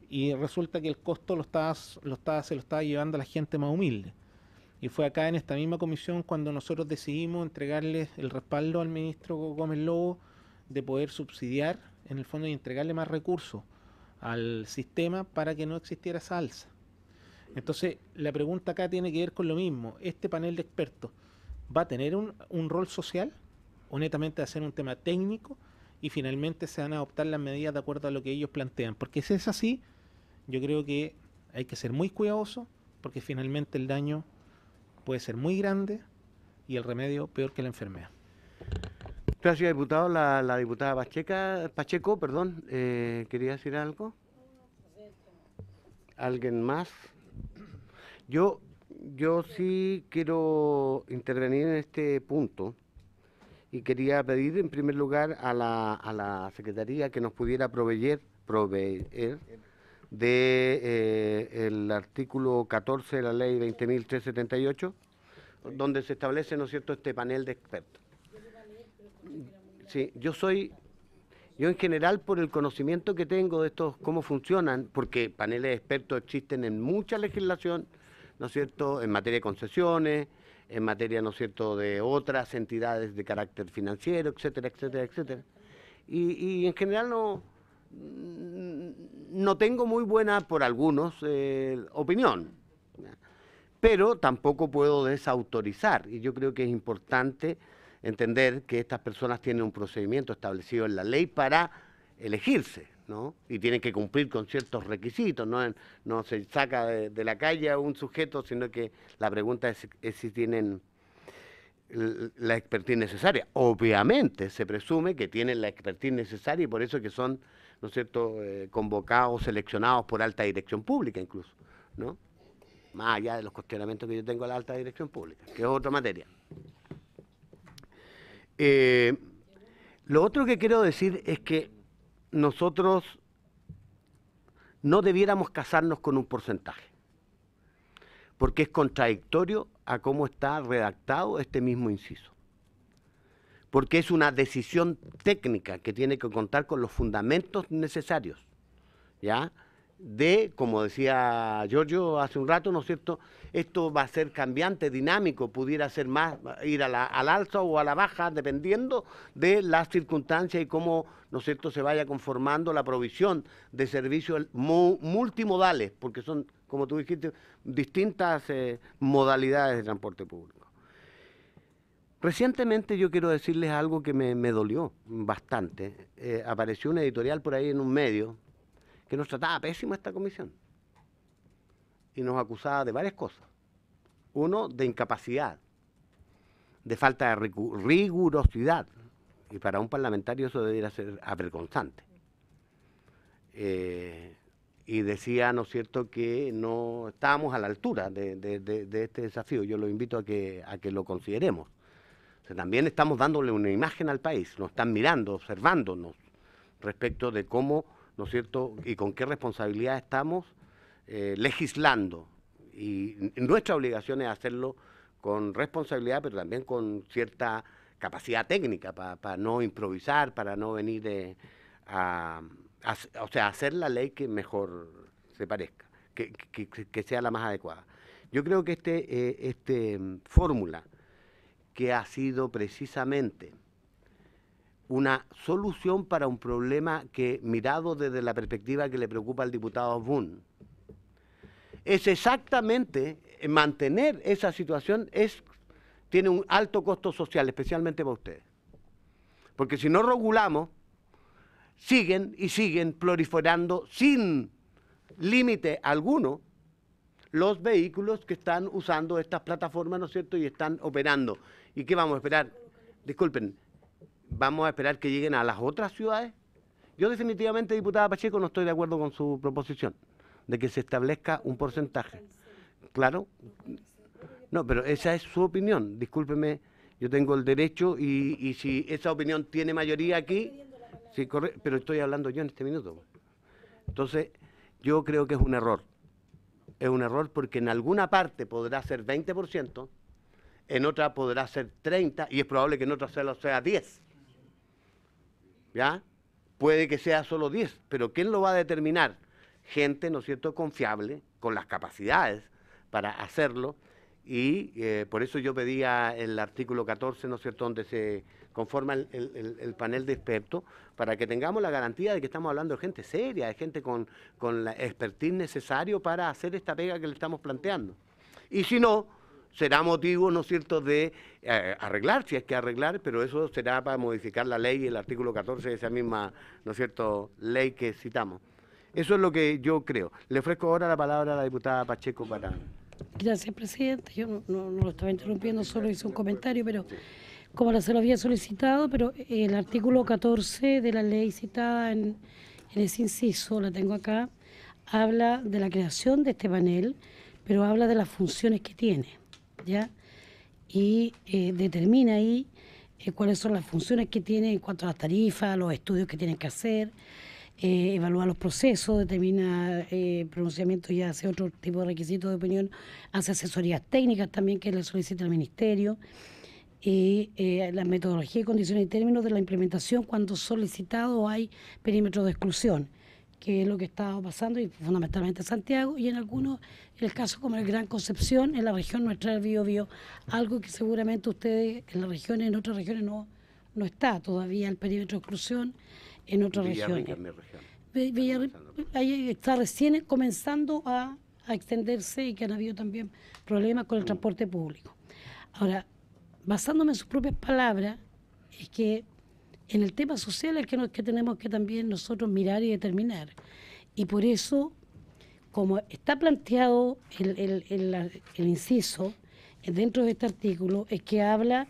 Y resulta que el costo se lo estaba llevando a la gente más humilde. Y fue acá en esta misma comisión cuando nosotros decidimos entregarle el respaldo al ministro Gómez Lobo de poder subsidiar, en el fondo, y entregarle más recursos al sistema para que no existiera esa alza. Entonces, la pregunta acá tiene que ver con lo mismo. ¿Este panel de expertos va a tener un rol social? ¿O netamente va a ser un tema técnico? Y finalmente se van a adoptar las medidas de acuerdo a lo que ellos plantean. Porque si es así, yo creo que hay que ser muy cuidadoso, porque finalmente el daño puede ser muy grande y el remedio peor que la enfermedad. Gracias, diputado. La diputada Pacheco, ¿quería decir algo? ¿Alguien más? Yo sí quiero intervenir en este punto y quería pedir en primer lugar a la Secretaría que nos pudiera proveer el artículo 14 de la ley 20.378, donde se establece, ¿no es cierto?, este panel de expertos. Sí, yo en general, por el conocimiento que tengo de estos, cómo funcionan, porque paneles de expertos existen en mucha legislación, ¿no es cierto?, en materia de concesiones, en materia, ¿no es cierto?, de otras entidades de carácter financiero, etcétera, etcétera, etcétera. Y en general no tengo muy buena, por algunos, opinión. Pero tampoco puedo desautorizar, y yo creo que es importante entender que estas personas tienen un procedimiento establecido en la ley para elegirse, ¿no? Y tienen que cumplir con ciertos requisitos, no se saca de la calle a un sujeto, sino que la pregunta es si tienen la expertise necesaria. Obviamente se presume que tienen la expertise necesaria y por eso que son, ¿no es cierto?, convocados, seleccionados por alta dirección pública incluso, ¿no? Más allá de los cuestionamientos que yo tengo a la alta dirección pública, que es otra materia. Lo otro que quiero decir es que nosotros no debiéramos casarnos con un porcentaje, porque es contradictorio a cómo está redactado este mismo inciso, porque es una decisión técnica que tiene que contar con los fundamentos necesarios, ¿ya?, de, como decía Giorgio hace un rato, ¿no es cierto?, esto va a ser cambiante, dinámico, pudiera ser más, ir al alza o a la baja, dependiendo de las circunstancias y cómo, ¿no es cierto?, se vaya conformando la provisión de servicios multimodales, porque son, como tú dijiste, distintas modalidades de transporte público. Recientemente yo quiero decirles algo que me dolió bastante. Apareció una editorial por ahí en un medio que nos trataba pésimo esta comisión y nos acusaba de varias cosas. Uno, de incapacidad, de falta de rigurosidad, y para un parlamentario eso debería ser avergonzante. Y decía, ¿no es cierto?, que no estábamos a la altura de este desafío. Yo lo invito a que lo consideremos. O sea, también estamos dándole una imagen al país, nos están mirando, observándonos respecto de cómo, ¿no es cierto?, y con qué responsabilidad estamos legislando. Y nuestra obligación es hacerlo con responsabilidad, pero también con cierta capacidad técnica, para no improvisar, para no venir o sea, hacer la ley que mejor se parezca, que sea la más adecuada. Yo creo que esta fórmula, que ha sido precisamente una solución para un problema que, mirado desde la perspectiva que le preocupa al diputado Boone, es exactamente mantener esa situación, tiene un alto costo social, especialmente para ustedes. Porque si no regulamos, siguen y siguen proliferando sin límite alguno los vehículos que están usando estas plataformas, ¿no es cierto?, y están operando. ¿Y qué vamos a esperar? Disculpen, ¿vamos a esperar que lleguen a las otras ciudades? Yo definitivamente, diputada Pacheco, no estoy de acuerdo con su proposición de que se establezca un porcentaje. Claro, no, pero esa es su opinión, discúlpeme, yo tengo el derecho y si esa opinión tiene mayoría aquí, sí, pero estoy hablando yo en este minuto. Entonces, yo creo que es un error porque en alguna parte podrá ser 20%, en otra podrá ser 30% y es probable que en otra sea 10%. ¿Ya? Puede que sea solo 10%, pero ¿quién lo va a determinar? Gente, ¿no es cierto?, confiable, con las capacidades para hacerlo, y por eso yo pedía el artículo 14, ¿no es cierto?, donde se conforma el panel de expertos, para que tengamos la garantía de que estamos hablando de gente seria, de gente con la expertise necesario para hacer esta pega que le estamos planteando. Y si no, será motivo, ¿no es cierto?, de arreglar, si es que arreglar, pero eso será para modificar la ley, el artículo 14 de esa misma, ¿no es cierto?, ley que citamos. Eso es lo que yo creo. Le ofrezco ahora la palabra a la diputada Pacheco para... Gracias, presidente. Yo no lo estaba interrumpiendo, solo hice un comentario, pero como se lo había solicitado, pero el artículo 14 de la ley citada en ese inciso, la tengo acá, habla de la creación de este panel, pero habla de las funciones que tiene, ¿ya? Y determina ahí cuáles son las funciones que tiene en cuanto a las tarifas, los estudios que tienen que hacer, evalúa los procesos, determina pronunciamiento y hace otro tipo de requisitos de opinión, hace asesorías técnicas también que le solicita el Ministerio, y la metodología y condiciones y términos de la implementación cuando solicitado hay perímetros de exclusión, que es lo que está pasando, y fundamentalmente en Santiago, y en algunos, en el caso como el Gran Concepción, en la región nuestra del Biobío, algo que seguramente ustedes en las regiones, en otras regiones no está todavía el perímetro de exclusión, en otras regiones. Ahí está recién comenzando a a extenderse y que han habido también problemas con el transporte público. Ahora, basándome en sus propias palabras, es que en el tema social es que tenemos que también nosotros mirar y determinar. Y por eso, como está planteado el inciso dentro de este artículo, es que habla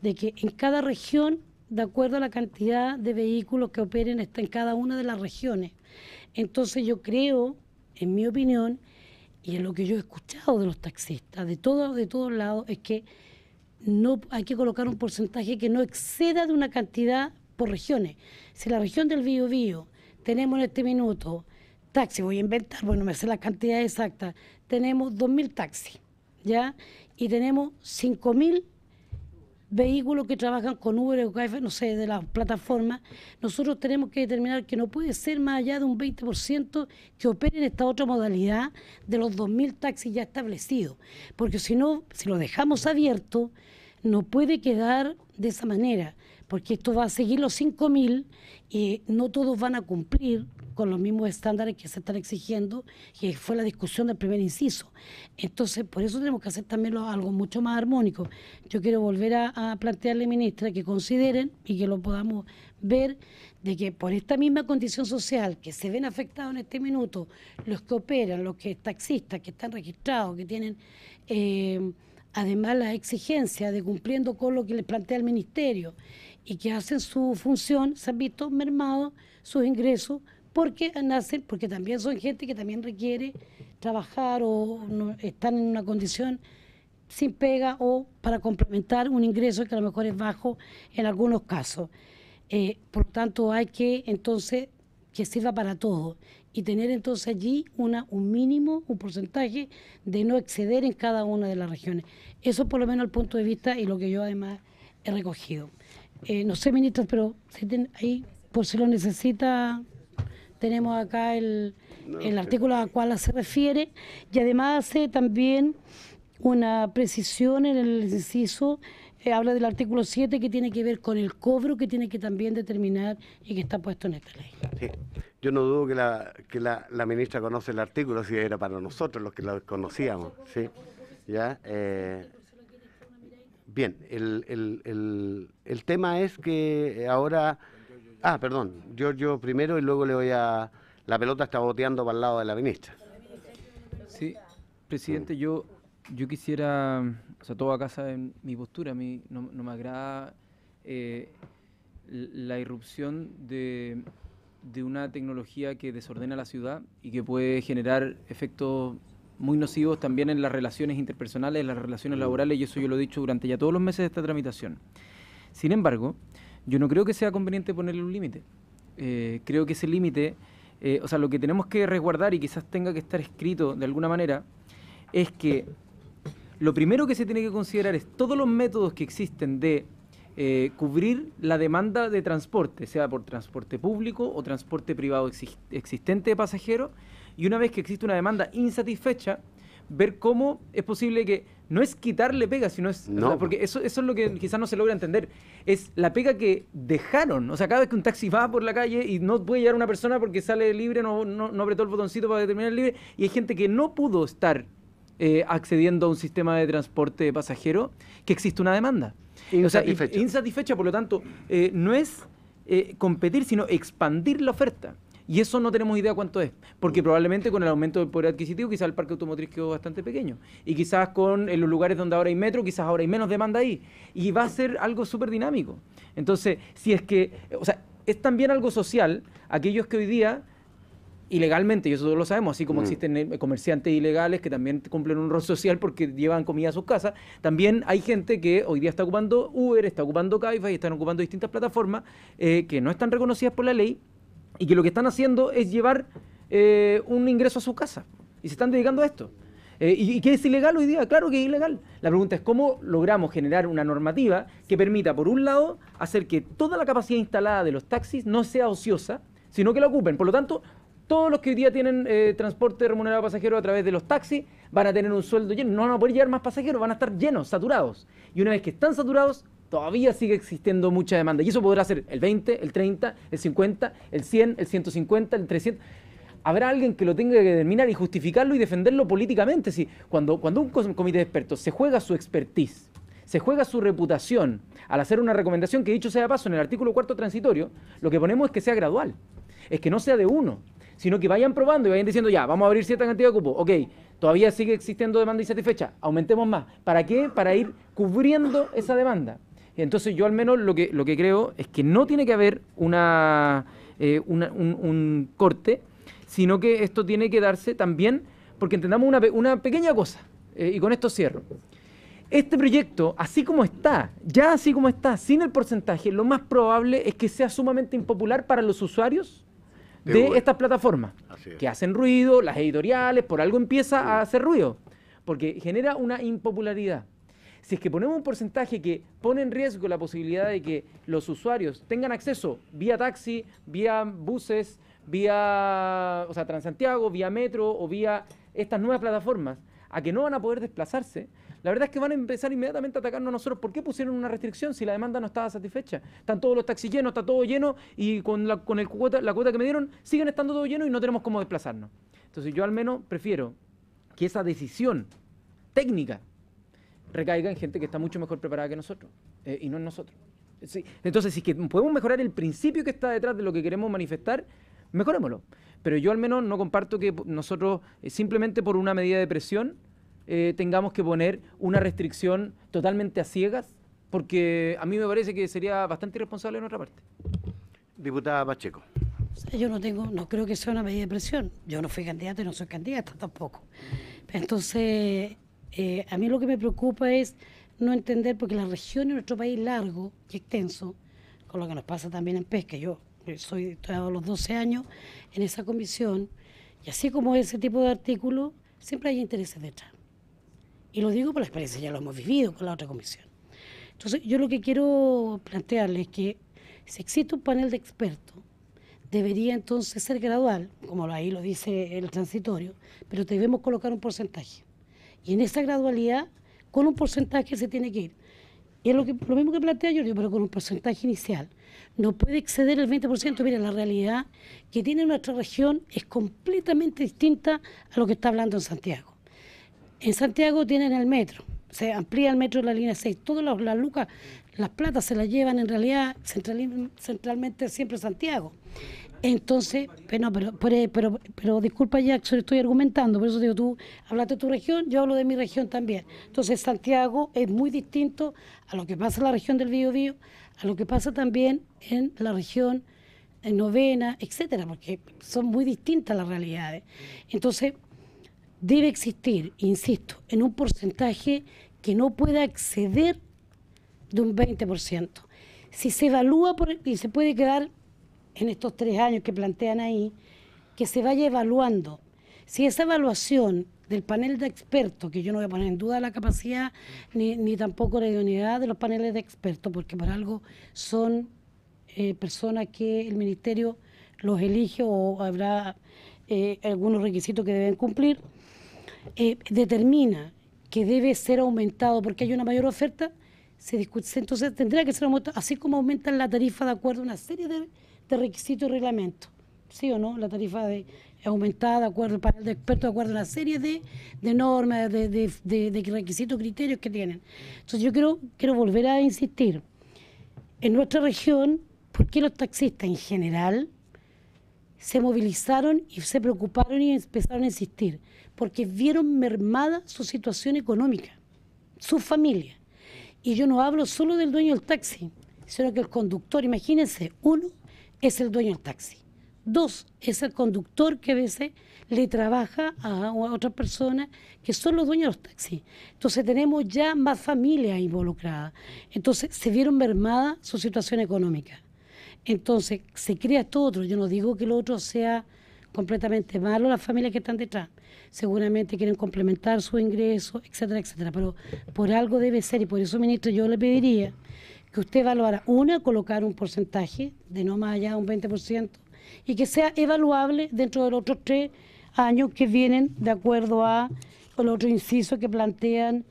de que en cada región, de acuerdo a la cantidad de vehículos que operen en cada una de las regiones. Entonces yo creo, en mi opinión, y en lo que yo he escuchado de los taxistas, de todos lados, es que no hay que colocar un porcentaje que no exceda de una cantidad por regiones. Si la región del Biobío tenemos en este minuto taxi, voy a inventar, bueno, me sé la cantidad exacta, tenemos 2.000 taxis, ¿ya? Y tenemos 5.000 vehículos que trabajan con Uber o KF, no sé, de las plataformas. Nosotros tenemos que determinar que no puede ser más allá de un 20% que opere en esta otra modalidad de los 2.000 taxis ya establecidos, porque si no, si lo dejamos abierto, no puede quedar de esa manera, porque esto va a seguir los 5.000 y no todos van a cumplir con los mismos estándares que se están exigiendo, que fue la discusión del primer inciso. Entonces, por eso tenemos que hacer también algo mucho más armónico. Yo quiero volver a plantearle, ministra, que consideren y que lo podamos ver, de que por esta misma condición social que se ven afectados en este minuto, los que operan, los que taxistas que están registrados, que tienen además la exigencia de cumpliendo con lo que les plantea el ministerio y que hacen su función, se han visto mermados sus ingresos porque también son gente que también requiere trabajar o no, están en una condición sin pega o para complementar un ingreso que a lo mejor es bajo en algunos casos. Por lo tanto, hay que entonces que sirva para todo y tener entonces allí un mínimo, un porcentaje de no exceder en cada una de las regiones. Eso por lo menos el punto de vista y lo que yo además he recogido. No sé, ministra, pero si ahí, por si lo necesita, tenemos acá el artículo al cual se refiere y además hace también una precisión en el inciso, habla del artículo 7 que tiene que ver con el cobro que tiene que también determinar y que está puesto en esta ley. Sí. Yo no dudo que la ministra conoce el artículo, si era para nosotros los que lo conocíamos. ¿Sí? ¿Ya? Bien, el tema es que ahora... perdón, yo primero y luego le voy a... La pelota está boteando para el lado de la ministra. Sí, presidente, yo quisiera... O sea, todo acá sabe mi postura, a mí no me agrada la irrupción de una tecnología que desordena la ciudad y que puede generar efectos muy nocivos también en las relaciones interpersonales, en las relaciones laborales, y eso yo lo he dicho durante ya todos los meses de esta tramitación. Sin embargo, yo no creo que sea conveniente ponerle un límite. Creo que ese límite, o sea, lo que tenemos que resguardar y quizás tenga que estar escrito de alguna manera, es que lo primero que se tiene que considerar es todos los métodos que existen de cubrir la demanda de transporte, sea por transporte público o transporte privado existente de pasajeros, y una vez que existe una demanda insatisfecha, ver cómo es posible que no es quitarle pega, sino es... No. O sea, porque eso es lo que quizás no se logra entender, es la pega que dejaron. O sea, cada vez que un taxi va por la calle y no puede llegar una persona porque sale libre, no apretó el botoncito para determinar el libre, y hay gente que no pudo estar accediendo a un sistema de transporte de pasajeros, que existe una demanda. Insatisfecha. O sea, insatisfecha, por lo tanto, no es competir, sino expandir la oferta. Y eso no tenemos idea cuánto es, porque probablemente con el aumento del poder adquisitivo quizás el parque automotriz quedó bastante pequeño. Y quizás en los lugares donde ahora hay metro, quizás ahora hay menos demanda ahí. Y va a ser algo súper dinámico. Entonces, si es que, o sea, es también algo social, aquellos que hoy día, ilegalmente, y eso todos lo sabemos, así como existen comerciantes ilegales que también cumplen un rol social porque llevan comida a sus casas, también hay gente que hoy día está ocupando Uber, está ocupando Cabify, están ocupando distintas plataformas que no están reconocidas por la ley, y que lo que están haciendo es llevar un ingreso a su casa. Y se están dedicando a esto. ¿Y qué es ilegal hoy día? Claro que es ilegal. La pregunta es cómo logramos generar una normativa que permita, por un lado, hacer que toda la capacidad instalada de los taxis no sea ociosa, sino que la ocupen. Por lo tanto, todos los que hoy día tienen transporte remunerado de pasajeros a través de los taxis van a tener un sueldo lleno. No van a poder llevar más pasajeros, van a estar llenos, saturados. Y una vez que están saturados, todavía sigue existiendo mucha demanda. Y eso podrá ser el 20, el 30, el 50, el 100, el 150, el 300. habrá alguien que lo tenga que determinar y justificarlo y defenderlo políticamente. Si cuando un comité de expertos se juega su expertise, se juega su reputación al hacer una recomendación que, dicho sea de paso, en el artículo 4º transitorio, lo que ponemos es que sea gradual, es que no sea de uno, sino que vayan probando y vayan diciendo, ya, vamos a abrir cierta cantidad de cupos, ok, todavía sigue existiendo demanda insatisfecha, aumentemos más. ¿Para qué? Para ir cubriendo esa demanda. Entonces yo al menos lo que creo es que no tiene que haber un corte, sino que esto tiene que darse también, porque entendamos una pequeña cosa, y con esto cierro. Este proyecto, así como está, ya así como está, sin el porcentaje, lo más probable es que sea sumamente impopular para los usuarios de estas plataformas, que hacen ruido, las editoriales, por algo empieza a hacer ruido, porque genera una impopularidad. Si es que ponemos un porcentaje que pone en riesgo la posibilidad de que los usuarios tengan acceso vía taxi, vía buses, vía Transantiago, vía metro o vía estas nuevas plataformas, a que no van a poder desplazarse, la verdad es que van a empezar inmediatamente a atacarnos a nosotros. ¿Por qué pusieron una restricción si la demanda no estaba satisfecha? Están todos los taxis llenos, está todo lleno y con la cuota que me dieron siguen estando todo lleno y no tenemos cómo desplazarnos. Entonces yo al menos prefiero que esa decisión técnica recaiga en gente que está mucho mejor preparada que nosotros y no en nosotros. Sí. Entonces, si es que podemos mejorar el principio que está detrás de lo que queremos manifestar, mejorémoslo. Pero yo al menos no comparto que nosotros simplemente por una medida de presión tengamos que poner una restricción totalmente a ciegas, porque a mí me parece que sería bastante irresponsable de nuestra parte. Diputada Pacheco. Yo no creo que sea una medida de presión. Yo no fui candidata y no soy candidata tampoco. Entonces, a mí lo que me preocupa es no entender, porque la región en nuestro país largo y extenso, con lo que nos pasa también en pesca, yo estoy a los 12 años en esa comisión, y así como ese tipo de artículos, siempre hay intereses detrás. Y lo digo por la experiencia, ya lo hemos vivido con la otra comisión. Entonces, yo lo que quiero plantearles es que si existe un panel de expertos, debería entonces ser gradual, como ahí lo dice el transitorio, pero debemos colocar un porcentaje. Y en esa gradualidad, con un porcentaje se tiene que ir. Y es lo mismo que plantea yo, pero con un porcentaje inicial. No puede exceder el 20%. Mira, la realidad que tiene nuestra región es completamente distinta a lo que está hablando en Santiago. En Santiago tienen el metro, se amplía el metro de la línea 6, todas las lucas, las platas se las llevan en realidad centralmente siempre Santiago. Entonces, pero disculpa Jackson, estoy argumentando, por eso digo, tú hablaste de tu región, yo hablo de mi región también. Entonces Santiago es muy distinto a lo que pasa en la región del Biobío, a lo que pasa también en la región en Novena, etcétera, porque son muy distintas las realidades. Entonces, debe existir, insisto, en un porcentaje que no pueda exceder de un 20%. Si se evalúa y se puede quedar en estos 3 años que plantean ahí, que se vaya evaluando. Si esa evaluación del panel de expertos, que yo no voy a poner en duda la capacidad ni tampoco la idoneidad de los paneles de expertos, porque por algo son personas que el Ministerio los elige o habrá algunos requisitos que deben cumplir, determina que debe ser aumentado porque hay una mayor oferta, se discute, entonces tendrá que ser aumentado, así como aumentan la tarifa de acuerdo a una serie de requisitos y reglamentos, ¿sí o no? La tarifa aumentada de acuerdo al panel de expertos, de acuerdo a una serie de normas, de requisitos, criterios que tienen. Entonces yo quiero volver a insistir, en nuestra región, ¿por qué los taxistas en general se movilizaron y se preocuparon y empezaron a insistir? Porque vieron mermada su situación económica, su familia. Y yo no hablo solo del dueño del taxi, sino que el conductor, imagínense, 1 es el dueño del taxi, 2 es el conductor que a veces le trabaja a otras personas que son los dueños de los taxis. Entonces tenemos ya más familias involucradas. Entonces se vieron mermada su situación económica. Entonces se crea esto otro. Yo no digo que lo otro sea completamente malo, las familias que están detrás. Seguramente quieren complementar su ingreso, etcétera, etcétera. Pero por algo debe ser, y por eso, ministro, yo le pediría que usted evaluara, colocar un porcentaje de no más allá de un 20% y que sea evaluable dentro de los otros 3 años que vienen de acuerdo a los otros incisos que plantean,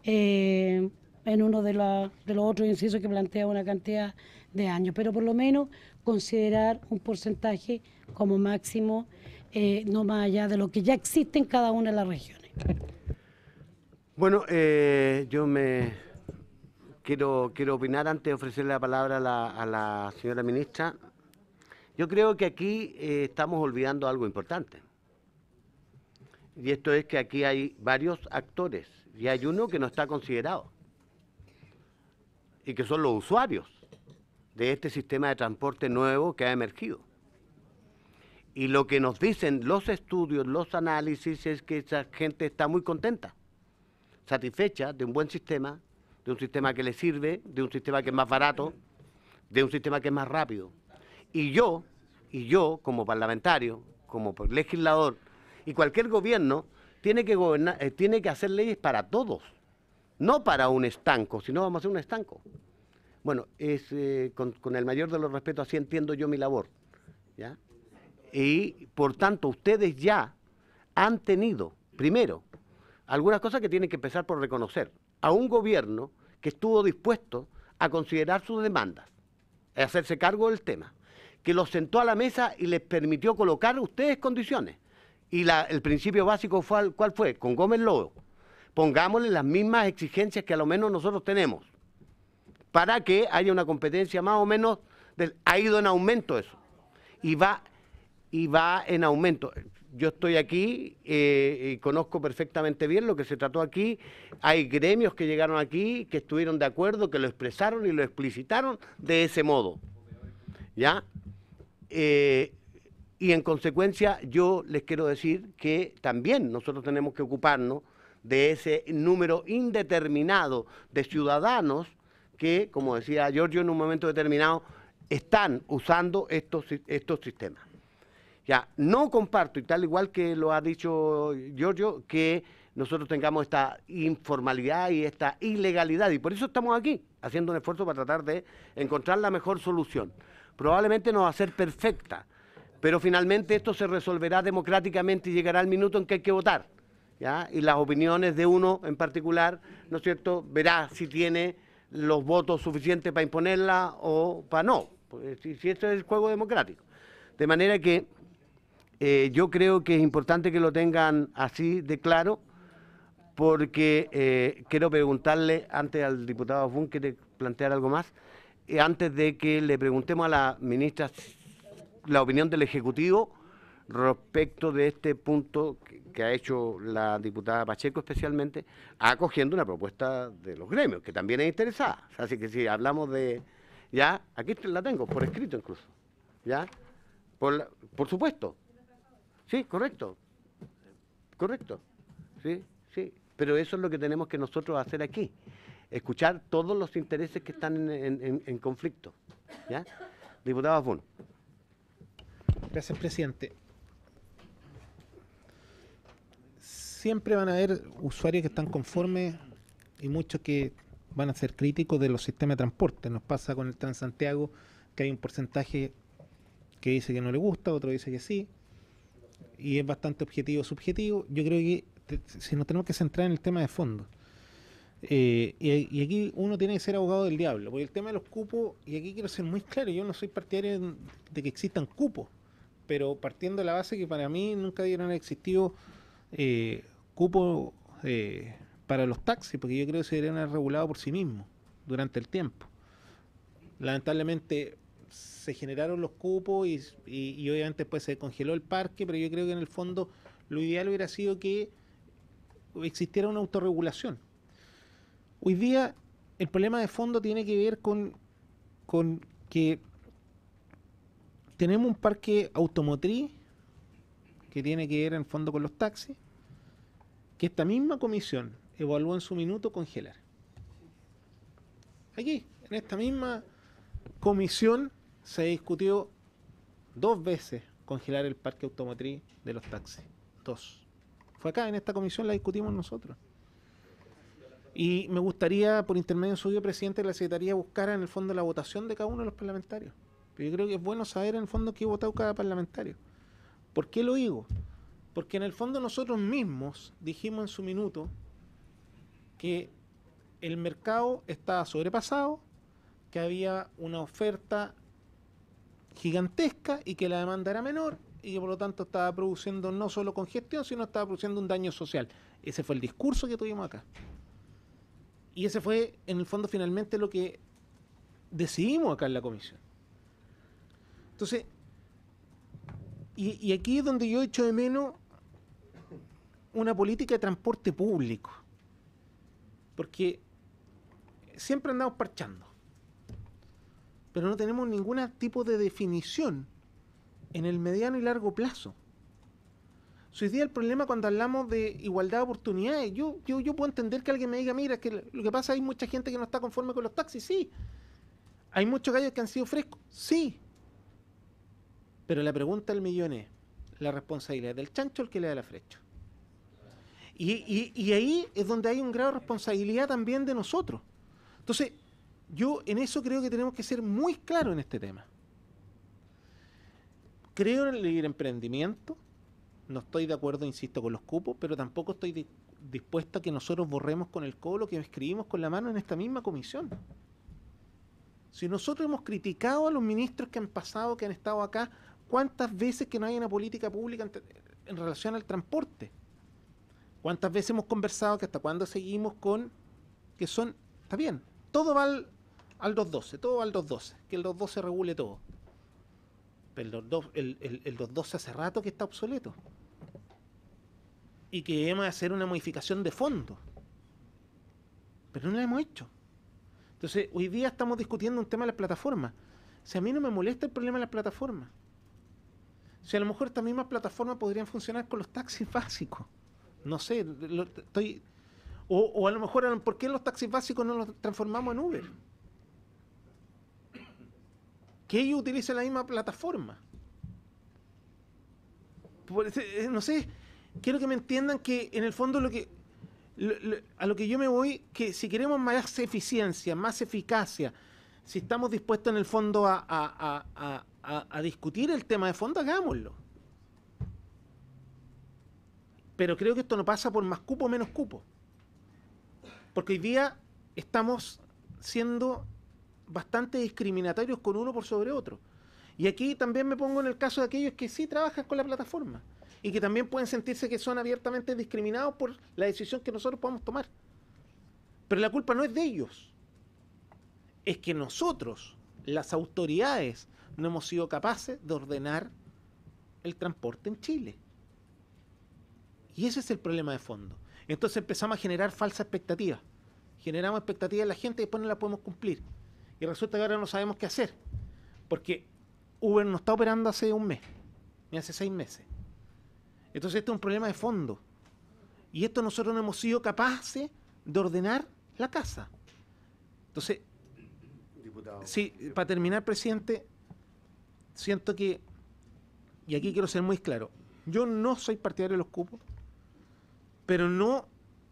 en uno de los otros incisos que plantea una cantidad de años. Pero por lo menos considerar un porcentaje como máximo no más allá de lo que ya existe en cada una de las regiones. Bueno, yo me quiero opinar antes de ofrecerle la palabra a la señora ministra. Yo creo que aquí estamos olvidando algo importante. Y esto es que aquí hay varios actores y hay uno que no está considerado. Y que son los usuarios de este sistema de transporte nuevo que ha emergido. Y lo que nos dicen los estudios, los análisis, es que esa gente está muy contenta, satisfecha de un buen sistema, de un sistema que le sirve, de un sistema que es más barato, de un sistema que es más rápido. Y yo como parlamentario, como legislador, y cualquier gobierno tiene que gobernar, tiene que hacer leyes para todos, no para un estanco, si no vamos a hacer un estanco. Bueno, es con el mayor de los respetos, así entiendo yo mi labor, ¿ya? Y por tanto ustedes ya han tenido, primero, algunas cosas que tienen que empezar por reconocer a un gobierno que estuvo dispuesto a considerar sus demandas, a hacerse cargo del tema, que los sentó a la mesa y les permitió colocar ustedes condiciones. Y el principio básico fue, ¿cuál fue? Con Gómez Lobo. Pongámosle las mismas exigencias que a lo menos nosotros tenemos, para que haya una competencia más o menos, ha ido en aumento eso, y va en aumento. Yo estoy aquí y conozco perfectamente bien lo que se trató aquí. Hay gremios que llegaron aquí, que estuvieron de acuerdo, que lo expresaron y lo explicitaron de ese modo, ¿ya? Y en consecuencia yo les quiero decir que también nosotros tenemos que ocuparnos de ese número indeterminado de ciudadanos que, como decía Giorgio, en un momento determinado están usando estos sistemas. Ya, no comparto, y tal igual que lo ha dicho Giorgio, que nosotros tengamos esta informalidad y esta ilegalidad, y por eso estamos aquí, haciendo un esfuerzo para tratar de encontrar la mejor solución. Probablemente no va a ser perfecta, pero finalmente esto se resolverá democráticamente y llegará el minuto en que hay que votar, ¿ya? Y las opiniones de uno en particular, ¿no es cierto?, verá si tiene los votos suficientes para imponerla o para no, pues, si esto es el juego democrático. De manera que yo creo que es importante que lo tengan así de claro, porque quiero preguntarle antes al diputado Fun, ¿quiere plantear algo más? Antes de que le preguntemos a la ministra la opinión del Ejecutivo respecto de este punto que ha hecho la diputada Pacheco especialmente, acogiendo una propuesta de los gremios, que también es interesada. Así que si hablamos de... Ya, aquí la tengo, por escrito incluso. ¿Ya? Por supuesto. Sí, correcto. Correcto. Sí, sí. Pero eso es lo que tenemos que nosotros hacer aquí. Escuchar todos los intereses que están en conflicto. ¿Ya? Diputado Afun. Gracias, presidente. Siempre van a haber usuarios que están conformes y muchos que van a ser críticos de los sistemas de transporte. Nos pasa con el Transantiago, que hay un porcentaje que dice que no le gusta, otro dice que sí, y es bastante objetivo subjetivo. Yo creo que si nos tenemos que centrar en el tema de fondo, y aquí uno tiene que ser abogado del diablo, porque el tema de los cupos, y aquí quiero ser muy claro, yo no soy partidario de que existan cupos, pero partiendo de la base que para mí nunca debieron haber existido cupos para los taxis, porque yo creo que se deberían haber regulado por sí mismos durante el tiempo. Lamentablemente se generaron los cupos y obviamente después se congeló el parque, pero yo creo que en el fondo lo ideal hubiera sido que existiera una autorregulación. Hoy día el problema de fondo tiene que ver con que tenemos un parque automotriz que tiene que ver en el fondo con los taxis, que esta misma comisión evaluó en su minuto congelar. Aquí, en esta misma comisión, se discutió 2 veces congelar el parque automotriz de los taxis. 2. Fue acá, en esta comisión la discutimos nosotros. Y me gustaría, por intermedio suyo, presidente de la Secretaría, buscar en el fondo la votación de cada uno de los parlamentarios. Pero yo creo que es bueno saber en el fondo qué ha votado cada parlamentario. ¿Por qué lo digo? Porque en el fondo nosotros mismos dijimos en su minuto que el mercado estaba sobrepasado, que había una oferta gigantesca y que la demanda era menor y que por lo tanto estaba produciendo no solo congestión, sino estaba produciendo un daño social. Ese fue el discurso que tuvimos acá. Y ese fue, en el fondo, finalmente lo que decidimos acá en la comisión. Entonces, y aquí es donde yo echo de menos una política de transporte público. Porque siempre andamos parchando, pero no tenemos ningún tipo de definición en el mediano y largo plazo. Hoy día el problema cuando hablamos de igualdad de oportunidades, yo puedo entender que alguien me diga, mira, que lo que pasa es que hay mucha gente que no está conforme con los taxis, sí. Hay muchos gallos que han sido frescos, sí. Pero la pregunta del millón es, ¿la responsabilidad del chancho o el que le da la flecha? Y ahí es donde hay un grado de responsabilidad también de nosotros. Entonces, yo en eso creo que tenemos que ser muy claros en este tema. Creo en el libre emprendimiento, no estoy de acuerdo, insisto, con los cupos, pero tampoco estoy dispuesto a que nosotros borremos con el codo lo que escribimos con la mano en esta misma comisión. Si nosotros hemos criticado a los ministros que han pasado, que han estado acá, ¿cuántas veces que no hay una política pública en relación al transporte? ¿Cuántas veces hemos conversado que hasta cuándo seguimos con que son, está bien, todo va al 212, todo va al 212, que el 212 regule todo? Pero el 212 hace rato que está obsoleto. Y que debemos hacer una modificación de fondo. Pero no la hemos hecho. Entonces, hoy día estamos discutiendo un tema de las plataformas. Si a mí no me molesta el problema de las plataformas. Si a lo mejor estas mismas plataformas podrían funcionar con los taxis básicos. No sé, o a lo mejor, ¿por qué los taxis básicos no los transformamos en Uber? Que ellos utilicen la misma plataforma. No sé, quiero que me entiendan que en el fondo a lo que yo me voy, que si queremos más eficiencia, más eficacia, si estamos dispuestos en el fondo a discutir el tema de fondo, hagámoslo. Pero creo que esto no pasa por más cupo o menos cupo. Porque hoy día estamos siendo bastante discriminatorios con uno por sobre otro. Y aquí también me pongo en el caso de aquellos que sí trabajan con la plataforma y que también pueden sentirse que son abiertamente discriminados por la decisión que nosotros podamos tomar. Pero la culpa no es de ellos. Es que nosotros, las autoridades, no hemos sido capaces de ordenar el transporte en Chile. Y ese es el problema de fondo. Entonces empezamos a generar falsas expectativas. Generamos expectativas en la gente y después no las podemos cumplir. Y resulta que ahora no sabemos qué hacer. Porque Uber no está operando hace un mes, ni hace 6 meses. Entonces este es un problema de fondo. Y esto nosotros no hemos sido capaces de ordenar la casa. Entonces, diputado, sí, para terminar, presidente, siento que, y aquí quiero ser muy claro, yo no soy partidario de los cupos, pero no,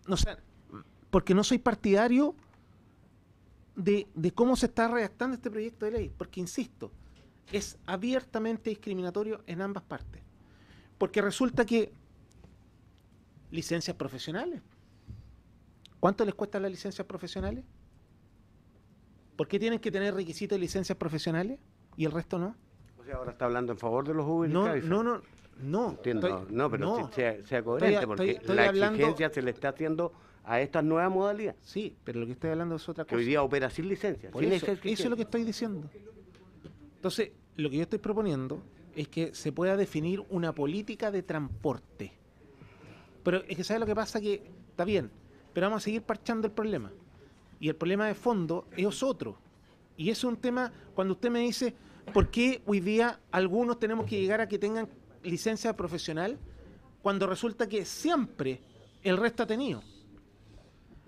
o sea, porque no soy partidario de cómo se está redactando este proyecto de ley, porque insisto, es abiertamente discriminatorio en ambas partes. Porque resulta que licencias profesionales, ¿cuánto les cuestan las licencias profesionales? ¿Por qué tienen que tener requisitos de licencias profesionales y el resto no? O sea, ahora está hablando en favor de los Uber. No. Entiendo, pero sea coherente, porque la exigencia se le está haciendo a estas nuevas modalidades. Sí, pero lo que estoy hablando es otra cosa. Que hoy día opera sin licencia. Eso es lo que estoy diciendo. Entonces, lo que yo estoy proponiendo es que se pueda definir una política de transporte. Pero es que ¿sabes lo que pasa? Que está bien, pero vamos a seguir parchando el problema. Y el problema de fondo es otro. Y eso es un tema, cuando usted me dice, ¿por qué hoy día algunos tenemos que llegar a que tengan licencia profesional cuando resulta que siempre el resto ha tenido?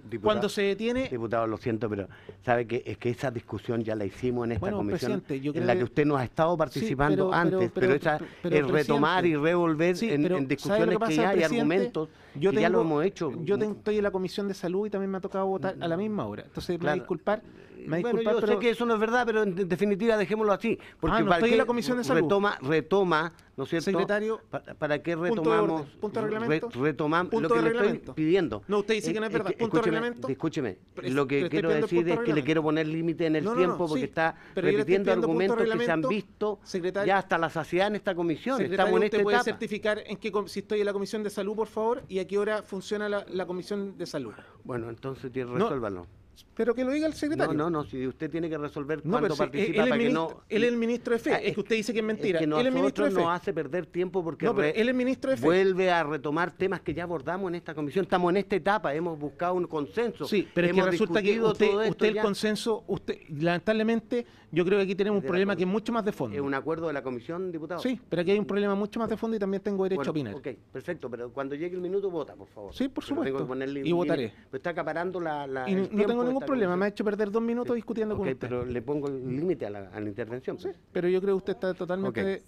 Diputado, cuando se detiene... Diputado, lo siento, pero sabe que es que esa discusión ya la hicimos en esta comisión, en la que usted no ha estado participando antes, pero es retomar y revolver en discusiones que ya hay argumentos, que ya lo hemos hecho. Yo estoy en la Comisión de Salud y también me ha tocado votar a la misma hora, entonces me va a disculpar, Me bueno, disculpa, yo pero... sé que eso no es verdad, pero en definitiva dejémoslo así. Porque no estoy en la Comisión de Salud. Retoma, ¿no es cierto? Secretario, ¿Para qué retomamos? punto de reglamento. Retomamos Punto lo que de le reglamento. estoy pidiendo. No, usted dice que no es verdad. Punto de reglamento. Escúcheme, Pero lo que le estoy quiero pidiendo decir punto de es que le reglamento. quiero poner límite en el tiempo porque sí, está pero yo le estoy repitiendo pidiendo punto de argumentos que se han reglamento. visto Secretario. ya hasta la saciedad en esta comisión. Secretario, Estamos en ¿usted esta puede etapa. certificar si estoy en la Comisión de Salud, por favor? ¿Y a qué hora funciona la Comisión de Salud? Bueno, entonces No. resuélvalo. Pero que lo diga el secretario. No, si usted tiene que resolver No, cuándo pero si participa él para es que ministro, no... él es el ministro de fe. Ah, Es que usted dice que es mentira. Es que Él es ministro de nosotros fe. nos hace perder tiempo porque No, pero él es ministro de fe. vuelve a retomar temas que ya abordamos en esta comisión. Estamos en esta etapa, hemos buscado un consenso. Sí, pero es que hemos resulta que discutido todo esto usted el ya. consenso, lamentablemente, yo creo que aquí tenemos un De la problema que es comisión. mucho más de fondo. Es un acuerdo de la comisión, diputado. Sí, pero aquí hay un problema mucho más de fondo y también tengo derecho a opinar. Ok, perfecto, pero cuando llegue el minuto vota, por favor. Sí, por Porque tengo supuesto. que ponerle Y votaré. límite. Pero está acaparando Y el no tiempo tengo de ningún esta problema, me ha comisión. hecho perder 2 minutos discutiendo con Ok, usted. pero le pongo el límite a la intervención. Sí, pero yo creo que usted está totalmente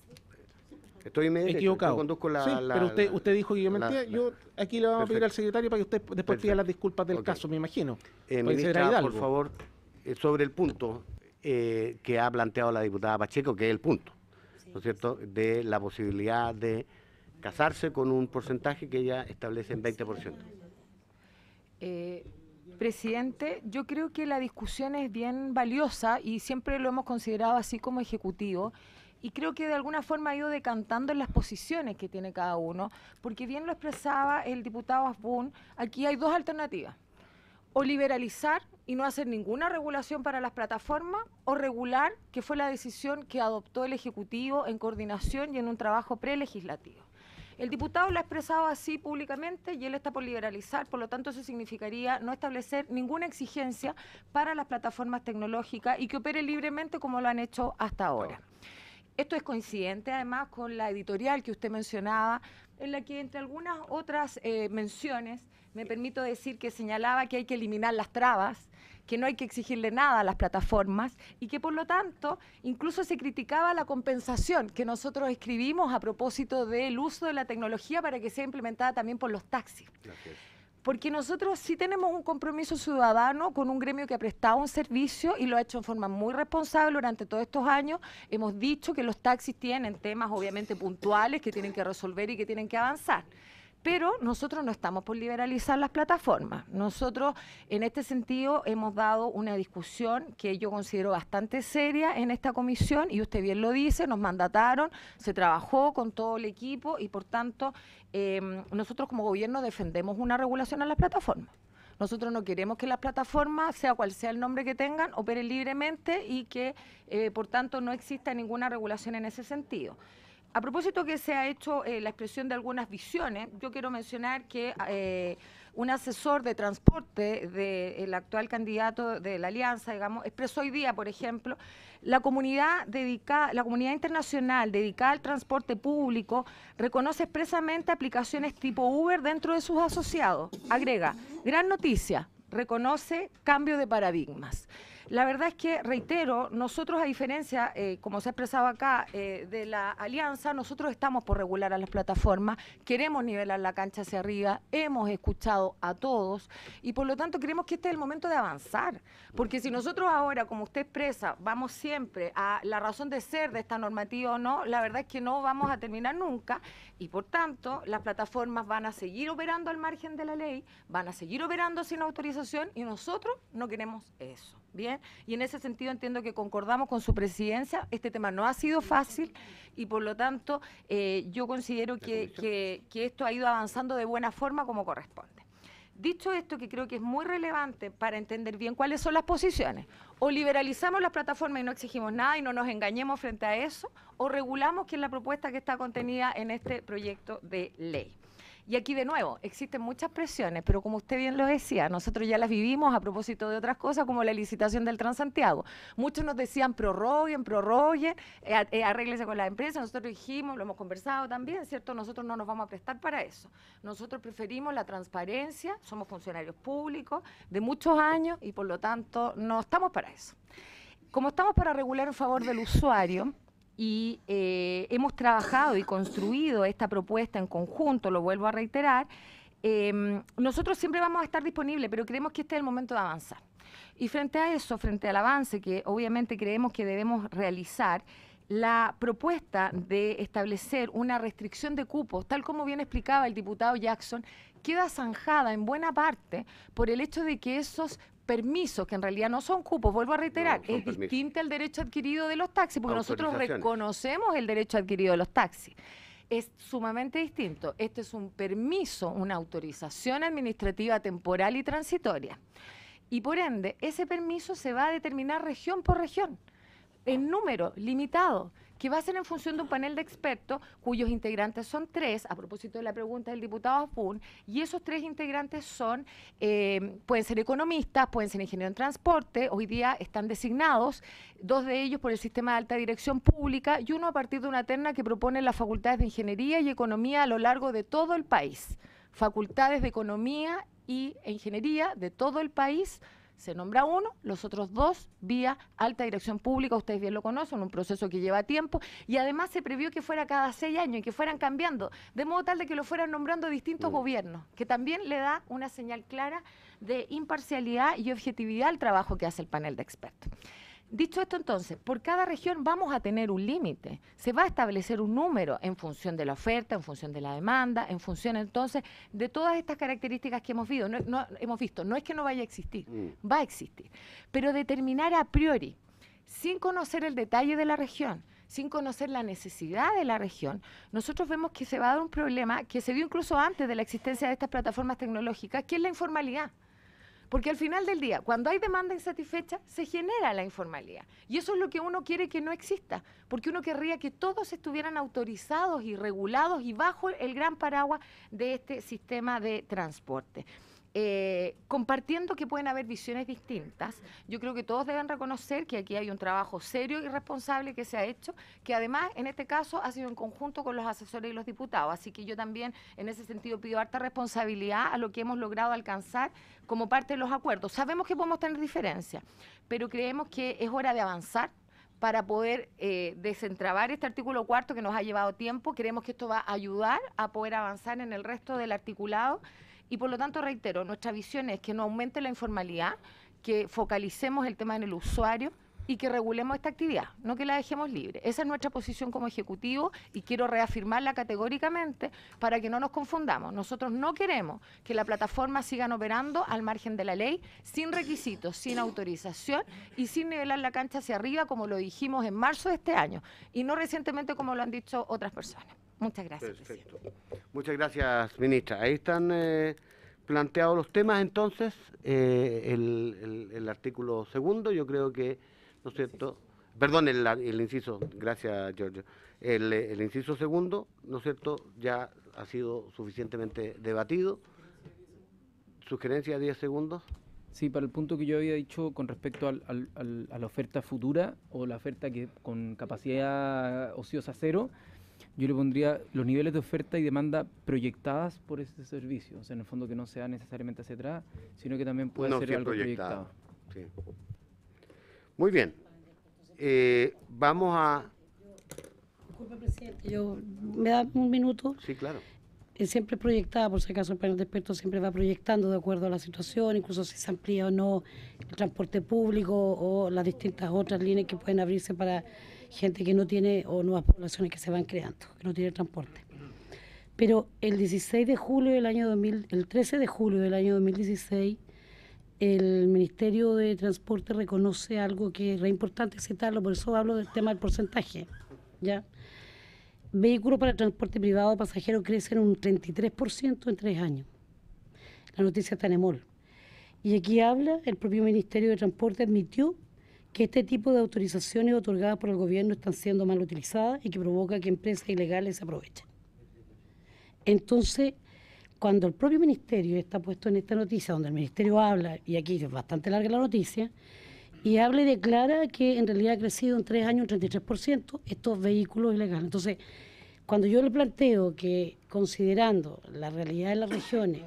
Estoy en mi derecho, equivocado. yo conduzco la... Sí, la- pero usted dijo que yo la- mentía. Yo aquí le vamos a pedir Perfecto. al secretario para que usted después pida Perfecto. las disculpas del Ok. caso, me imagino. Puede ser Ministra, Hidalgo. por favor, sobre el punto que ha planteado la diputada Pacheco, que es el punto, ¿no es cierto?, de la posibilidad de casarse con un porcentaje que ella establece en 20%. Presidente, yo creo que la discusión es bien valiosa y siempre lo hemos considerado así como ejecutivo. Y creo que de alguna forma ha ido decantando en las posiciones que tiene cada uno, porque bien lo expresaba el diputado Asbun, aquí hay dos alternativas. O liberalizar y no hacer ninguna regulación para las plataformas, o regular, que fue la decisión que adoptó el Ejecutivo en coordinación y en un trabajo prelegislativo. El diputado lo ha expresado así públicamente y él está por liberalizar, por lo tanto eso significaría no establecer ninguna exigencia para las plataformas tecnológicas y que operen libremente como lo han hecho hasta ahora. Esto es coincidente además con la editorial que usted mencionaba, en la que entre algunas otras menciones, me permito decir que señalaba que hay que eliminar las trabas, que no hay que exigirle nada a las plataformas y que por lo tanto incluso se criticaba la compensación que nosotros escribimos a propósito del uso de la tecnología para que sea implementada también por los taxis. Gracias. Porque nosotros sí tenemos un compromiso ciudadano con un gremio que ha prestado un servicio y lo ha hecho en forma muy responsable durante todos estos años. Hemos dicho que los taxis tienen temas obviamente puntuales que tienen que resolver y que tienen que avanzar. Pero nosotros no estamos por liberalizar las plataformas. Nosotros, en este sentido, hemos dado una discusión que yo considero bastante seria en esta comisión, y usted bien lo dice, nos mandataron, se trabajó con todo el equipo y, por tanto, nosotros como gobierno defendemos una regulación a las plataformas. Nosotros no queremos que las plataformas, sea cual sea el nombre que tengan, operen libremente y que, por tanto, no exista ninguna regulación en ese sentido. A propósito que se ha hecho la expresión de algunas visiones, yo quiero mencionar que un asesor de transporte del actual candidato de la Alianza, digamos, expresó hoy día, por ejemplo, la comunidad internacional dedicada al transporte público reconoce expresamente aplicaciones tipo Uber dentro de sus asociados. Agrega, gran noticia, reconoce cambio de paradigmas. La verdad es que, reitero, nosotros a diferencia, como se ha expresado acá, de la Alianza, nosotros estamos por regular a las plataformas, queremos nivelar la cancha hacia arriba, hemos escuchado a todos y por lo tanto creemos que este es el momento de avanzar. Porque si nosotros ahora, como usted expresa, vamos siempre a la razón de ser de esta normativa o no, la verdad es que no vamos a terminar nunca y por tanto las plataformas van a seguir operando al margen de la ley, van a seguir operando sin autorización y nosotros no queremos eso. Bien, y en ese sentido entiendo que concordamos con su presidencia, este tema no ha sido fácil y por lo tanto yo considero que esto ha ido avanzando de buena forma como corresponde. Dicho esto, que creo que es muy relevante para entender bien cuáles son las posiciones, o liberalizamos las plataformas y no exigimos nada y no nos engañemos frente a eso, o regulamos, que es la propuesta que está contenida en este proyecto de ley. Y aquí de nuevo, existen muchas presiones, pero como usted bien lo decía, nosotros ya las vivimos a propósito de otras cosas como la licitación del Transantiago. Muchos nos decían prorroguen, arréglese con la empresa, nosotros dijimos, lo hemos conversado también, ¿cierto? Nosotros no nos vamos a prestar para eso. Nosotros preferimos la transparencia, somos funcionarios públicos de muchos años y por lo tanto no estamos para eso. Como estamos para regular en favor del usuario, y hemos trabajado y construido esta propuesta en conjunto, lo vuelvo a reiterar, nosotros siempre vamos a estar disponibles, pero creemos que este es el momento de avanzar. Y frente a eso, frente al avance que obviamente creemos que debemos realizar, la propuesta de establecer una restricción de cupos, tal como bien explicaba el diputado Jackson, queda zanjada en buena parte por el hecho de que esos permisos, que en realidad no son cupos, vuelvo a reiterar, No, son es permisos. distinto al derecho adquirido de los taxis, porque nosotros Autorizaciones. reconocemos el derecho adquirido de los taxis. Es sumamente distinto. Este es un permiso, una autorización administrativa temporal y transitoria. Y por ende, ese permiso se va a determinar región por región, en número limitado, que va a ser en función de un panel de expertos cuyos integrantes son 3, a propósito de la pregunta del diputado Afun, y esos 3 integrantes son, pueden ser economistas, pueden ser ingenieros en transporte, hoy día están designados, 2 de ellos por el sistema de alta dirección pública y uno a partir de una terna que propone las facultades de ingeniería y economía a lo largo de todo el país. Facultades de economía e ingeniería de todo el país. Se nombra uno, los otros 2 vía alta dirección pública, ustedes bien lo conocen, un proceso que lleva tiempo, y además se previó que fuera cada 6 años y que fueran cambiando, de modo tal de que lo fueran nombrando distintos gobiernos, que también le da una señal clara de imparcialidad y objetividad al trabajo que hace el panel de expertos. Dicho esto, entonces, por cada región vamos a tener un límite. Se va a establecer un número en función de la oferta, en función de la demanda, en función, entonces, de todas estas características que hemos visto. No es que no vaya a existir, va a existir. Pero determinar a priori, sin conocer el detalle de la región, sin conocer la necesidad de la región, nosotros vemos que se va a dar un problema que se dio incluso antes de la existencia de estas plataformas tecnológicas, que es la informalidad. Porque al final del día, cuando hay demanda insatisfecha, se genera la informalidad. Y eso es lo que uno quiere que no exista, porque uno querría que todos estuvieran autorizados y regulados y bajo el gran paraguas de este sistema de transporte. Compartiendo que pueden haber visiones distintas, yo creo que todos deben reconocer que aquí hay un trabajo serio y responsable que se ha hecho, que además en este caso ha sido en conjunto con los asesores y los diputados, así que yo también en ese sentido pido harta responsabilidad a lo que hemos logrado alcanzar como parte de los acuerdos. Sabemos que podemos tener diferencias, pero creemos que es hora de avanzar para poder desentrabar este artículo 4 que nos ha llevado tiempo. Creemos que esto va a ayudar a poder avanzar en el resto del articulado. Y por lo tanto, reitero, nuestra visión es que no aumente la informalidad, que focalicemos el tema en el usuario y que regulemos esta actividad, no que la dejemos libre. Esa es nuestra posición como Ejecutivo y quiero reafirmarla categóricamente para que no nos confundamos. Nosotros no queremos que las plataformas sigan operando al margen de la ley, sin requisitos, sin autorización y sin nivelar la cancha hacia arriba, como lo dijimos en marzo de este año y no recientemente como lo han dicho otras personas. Muchas gracias. Perfecto. Muchas gracias, ministra. Ahí están planteados los temas, entonces, el artículo 2, yo creo que, ¿no es cierto? Perdón, el inciso, gracias, Giorgio. El inciso 2, ¿no es cierto?, ya ha sido suficientemente debatido. ¿Sugerencia 10 segundos? Sí, para el punto que yo había dicho con respecto a la oferta futura o la oferta que con capacidad ociosa cero, yo le pondría los niveles de oferta y demanda proyectadas por este servicio. O sea, en el fondo que no sea necesariamente hacia atrás, sino que también puede ser algo proyectado. Sí. Muy bien. Vamos a... Disculpe, presidente, ¿me da un minuto? Sí, claro. Siempre proyectada, por si acaso el panel de expertos siempre va proyectando de acuerdo a la situación, incluso si se amplía o no el transporte público o las distintas otras líneas que pueden abrirse para gente que no tiene o nuevas poblaciones que se van creando, que no tiene transporte. Pero el 13 de julio del año 2016, el Ministerio de Transporte reconoce algo que es re importante citarlo, por eso hablo del tema del porcentaje, ¿ya? Vehículos para transporte privado de pasajeros crecen un 33% en 3 años. La noticia está en EMOL. Y aquí habla, el propio Ministerio de Transporte admitió que este tipo de autorizaciones otorgadas por el gobierno están siendo mal utilizadas y que provoca que empresas ilegales se aprovechen. Entonces, cuando el propio ministerio está puesto en esta noticia, donde el ministerio habla, y aquí es bastante larga la noticia, y habla y declara que en realidad ha crecido en 3 años un 33% estos vehículos ilegales. Entonces, cuando yo le planteo que, considerando la realidad de las regiones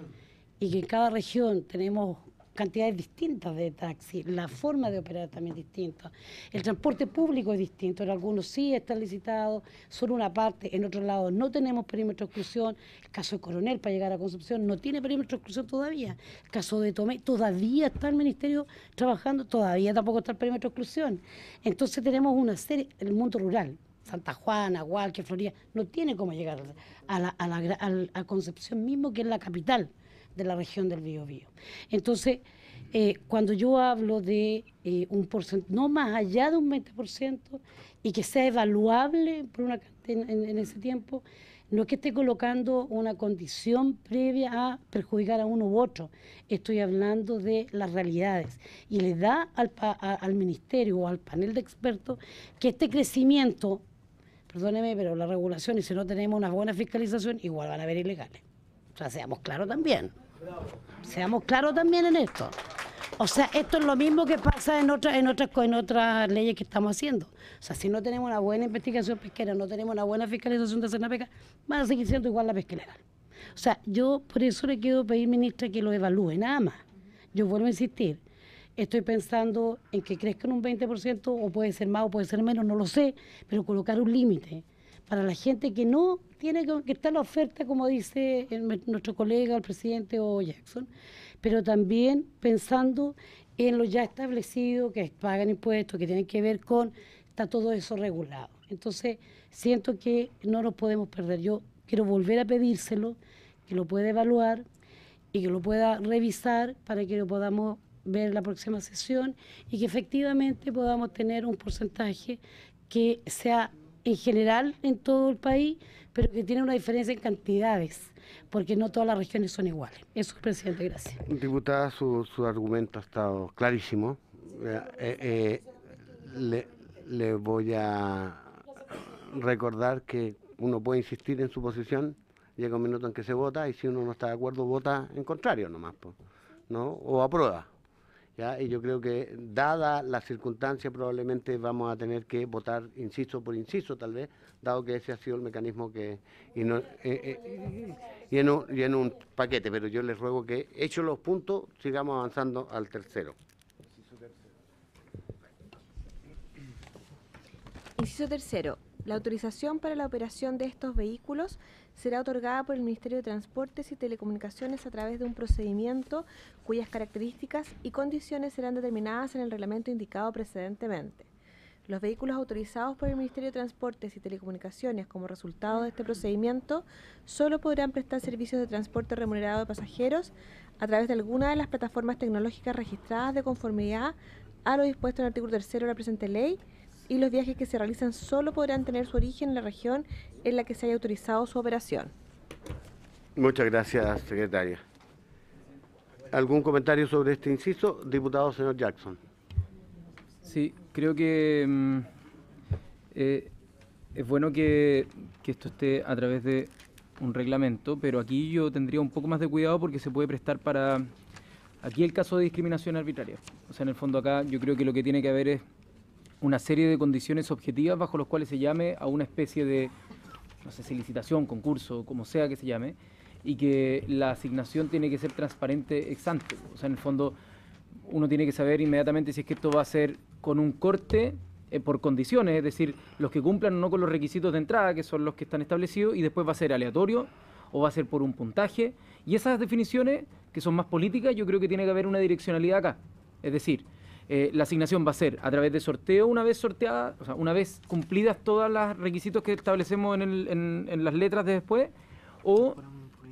y que en cada región tenemos cantidades distintas de taxis, la forma de operar también es distinta. El transporte público es distinto, en algunos sí están licitados, son una parte, en otros lados no tenemos perímetro de exclusión. El caso de Coronel para llegar a Concepción no tiene perímetro de exclusión todavía. El caso de Tomé todavía está el ministerio trabajando, todavía tampoco está el perímetro de exclusión. Entonces tenemos una serie, el mundo rural, Santa Juana, Hualque, Florida, no tiene cómo llegar a Concepción mismo, que es la capital de la región del Biobío. Entonces, cuando yo hablo de un porcentaje, no más allá de un 20%, y que sea evaluable por en ese tiempo, no es que esté colocando una condición previa a perjudicar a uno u otro, estoy hablando de las realidades. Y le da al ministerio o al panel de expertos que este crecimiento, perdóneme, pero la regulación, y si no tenemos una buena fiscalización, igual van a haber ilegales. O sea, seamos claros también. Seamos claros también en esto. O sea, esto es lo mismo que pasa en otras leyes que estamos haciendo. O sea, si no tenemos una buena investigación pesquera, no tenemos una buena fiscalización de la pesca, van a seguir siendo igual la pesca ilegal. O sea, yo por eso le quiero pedir, ministra, que lo evalúe, nada más. Yo vuelvo a insistir, estoy pensando en que crezca en un 20%, o puede ser más o puede ser menos, no lo sé, pero colocar un límite para la gente que no tiene que estar la oferta, como dice nuestro colega, el presidente o Jackson, pero también pensando en lo ya establecido, que pagan impuestos, que tienen que ver con, está todo eso regulado. Entonces, siento que no nos podemos perder. Yo quiero volver a pedírselo, que lo pueda evaluar y que lo pueda revisar para que lo podamos ver en la próxima sesión y que efectivamente podamos tener un porcentaje que sea en general en todo el país, pero que tiene una diferencia en cantidades, porque no todas las regiones son iguales. Eso, presidente, gracias. Diputada, su argumento ha estado clarísimo. Le voy a recordar que uno puede insistir en su posición, llega un minuto en que se vota, y si uno no está de acuerdo, vota en contrario nomás, ¿no? O aprueba. ¿Ya? Y yo creo que, dada la circunstancia, probablemente vamos a tener que votar inciso por inciso, tal vez, dado que ese ha sido el mecanismo que... Y en un paquete, pero yo les ruego que, hechos los puntos, sigamos avanzando al tercero. Inciso tercero. La autorización para la operación de estos vehículos será otorgada por el Ministerio de Transportes y Telecomunicaciones a través de un procedimiento cuyas características y condiciones serán determinadas en el reglamento indicado precedentemente. Los vehículos autorizados por el Ministerio de Transportes y Telecomunicaciones como resultado de este procedimiento solo podrán prestar servicios de transporte remunerado de pasajeros a través de alguna de las plataformas tecnológicas registradas de conformidad a lo dispuesto en el artículo 3 de la presente ley, y los viajes que se realizan solo podrán tener su origen en la región en la que se haya autorizado su operación. Muchas gracias, secretaria. ¿Algún comentario sobre este inciso? Diputado, señor Jackson. Sí, creo que es bueno que esto esté a través de un reglamento, pero aquí yo tendría un poco más de cuidado porque se puede prestar para... Aquí el caso de discriminación arbitraria. O sea, en el fondo acá yo creo que lo que tiene que haber es una serie de condiciones objetivas bajo los cuales se llame a una especie de, no sé si licitación, concurso, como sea que se llame, y que la asignación tiene que ser transparente ex ante. O sea, en el fondo uno tiene que saber inmediatamente si es que esto va a ser con un corte por condiciones, es decir, los que cumplan o no con los requisitos de entrada, que son los que están establecidos, y después va a ser aleatorio o va a ser por un puntaje. Y esas definiciones, que son más políticas, yo creo que tiene que haber una direccionalidad acá. Es decir, la asignación va a ser a través de sorteo una vez sorteada, o sea, una vez cumplidas todos los requisitos que establecemos en las letras de después, o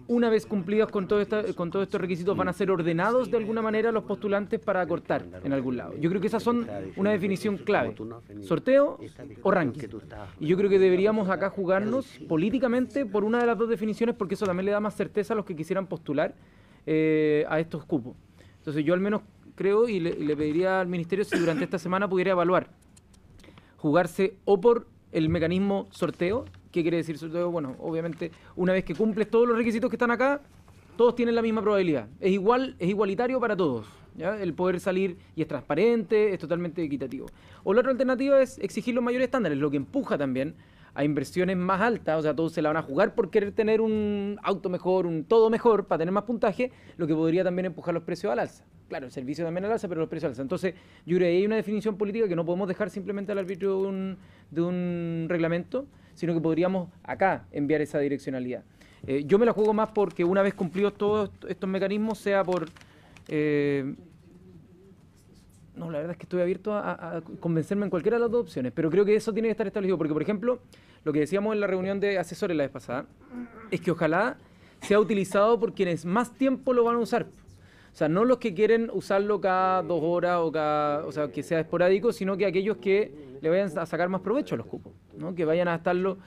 una vez cumplidos con todos estos requisitos van a ser ordenados de alguna manera los postulantes para acortar en algún lado. Yo creo que esas son una definición clave, sorteo o ranking. Y yo creo que deberíamos acá jugarnos políticamente por una de las dos definiciones, porque eso también le da más certeza a los que quisieran postular a estos cupos. Entonces yo al menos creo y le pediría al Ministerio si durante esta semana pudiera evaluar, jugarse o por el mecanismo sorteo. ¿Qué quiere decir sorteo? Bueno, obviamente una vez que cumples todos los requisitos que están acá, todos tienen la misma probabilidad. Es igualitario para todos, ¿ya? El poder salir y es transparente, es totalmente equitativo. O la otra alternativa es exigir los mayores estándares, lo que empuja también a inversiones más altas, o sea, todos se la van a jugar por querer tener un auto mejor, un todo mejor, para tener más puntaje, lo que podría también empujar los precios al alza. claro, el servicio también al alza, pero los precios al alza. Entonces, yo creo que hay una definición política que no podemos dejar simplemente al arbitrio de un reglamento, sino que podríamos acá enviar esa direccionalidad. Yo me la juego más porque una vez cumplidos todos estos mecanismos, sea por... no, la verdad es que estoy abierto a convencerme en cualquiera de las dos opciones, pero creo que eso tiene que estar establecido, porque, por ejemplo, lo que decíamos en la reunión de asesores la vez pasada, es que ojalá sea utilizado por quienes más tiempo lo van a usar. O sea, no los que quieren usarlo cada 2 horas o sea, que sea esporádico, sino que aquellos que le vayan a sacar más provecho a los cupos, ¿no? Que vayan a estarlo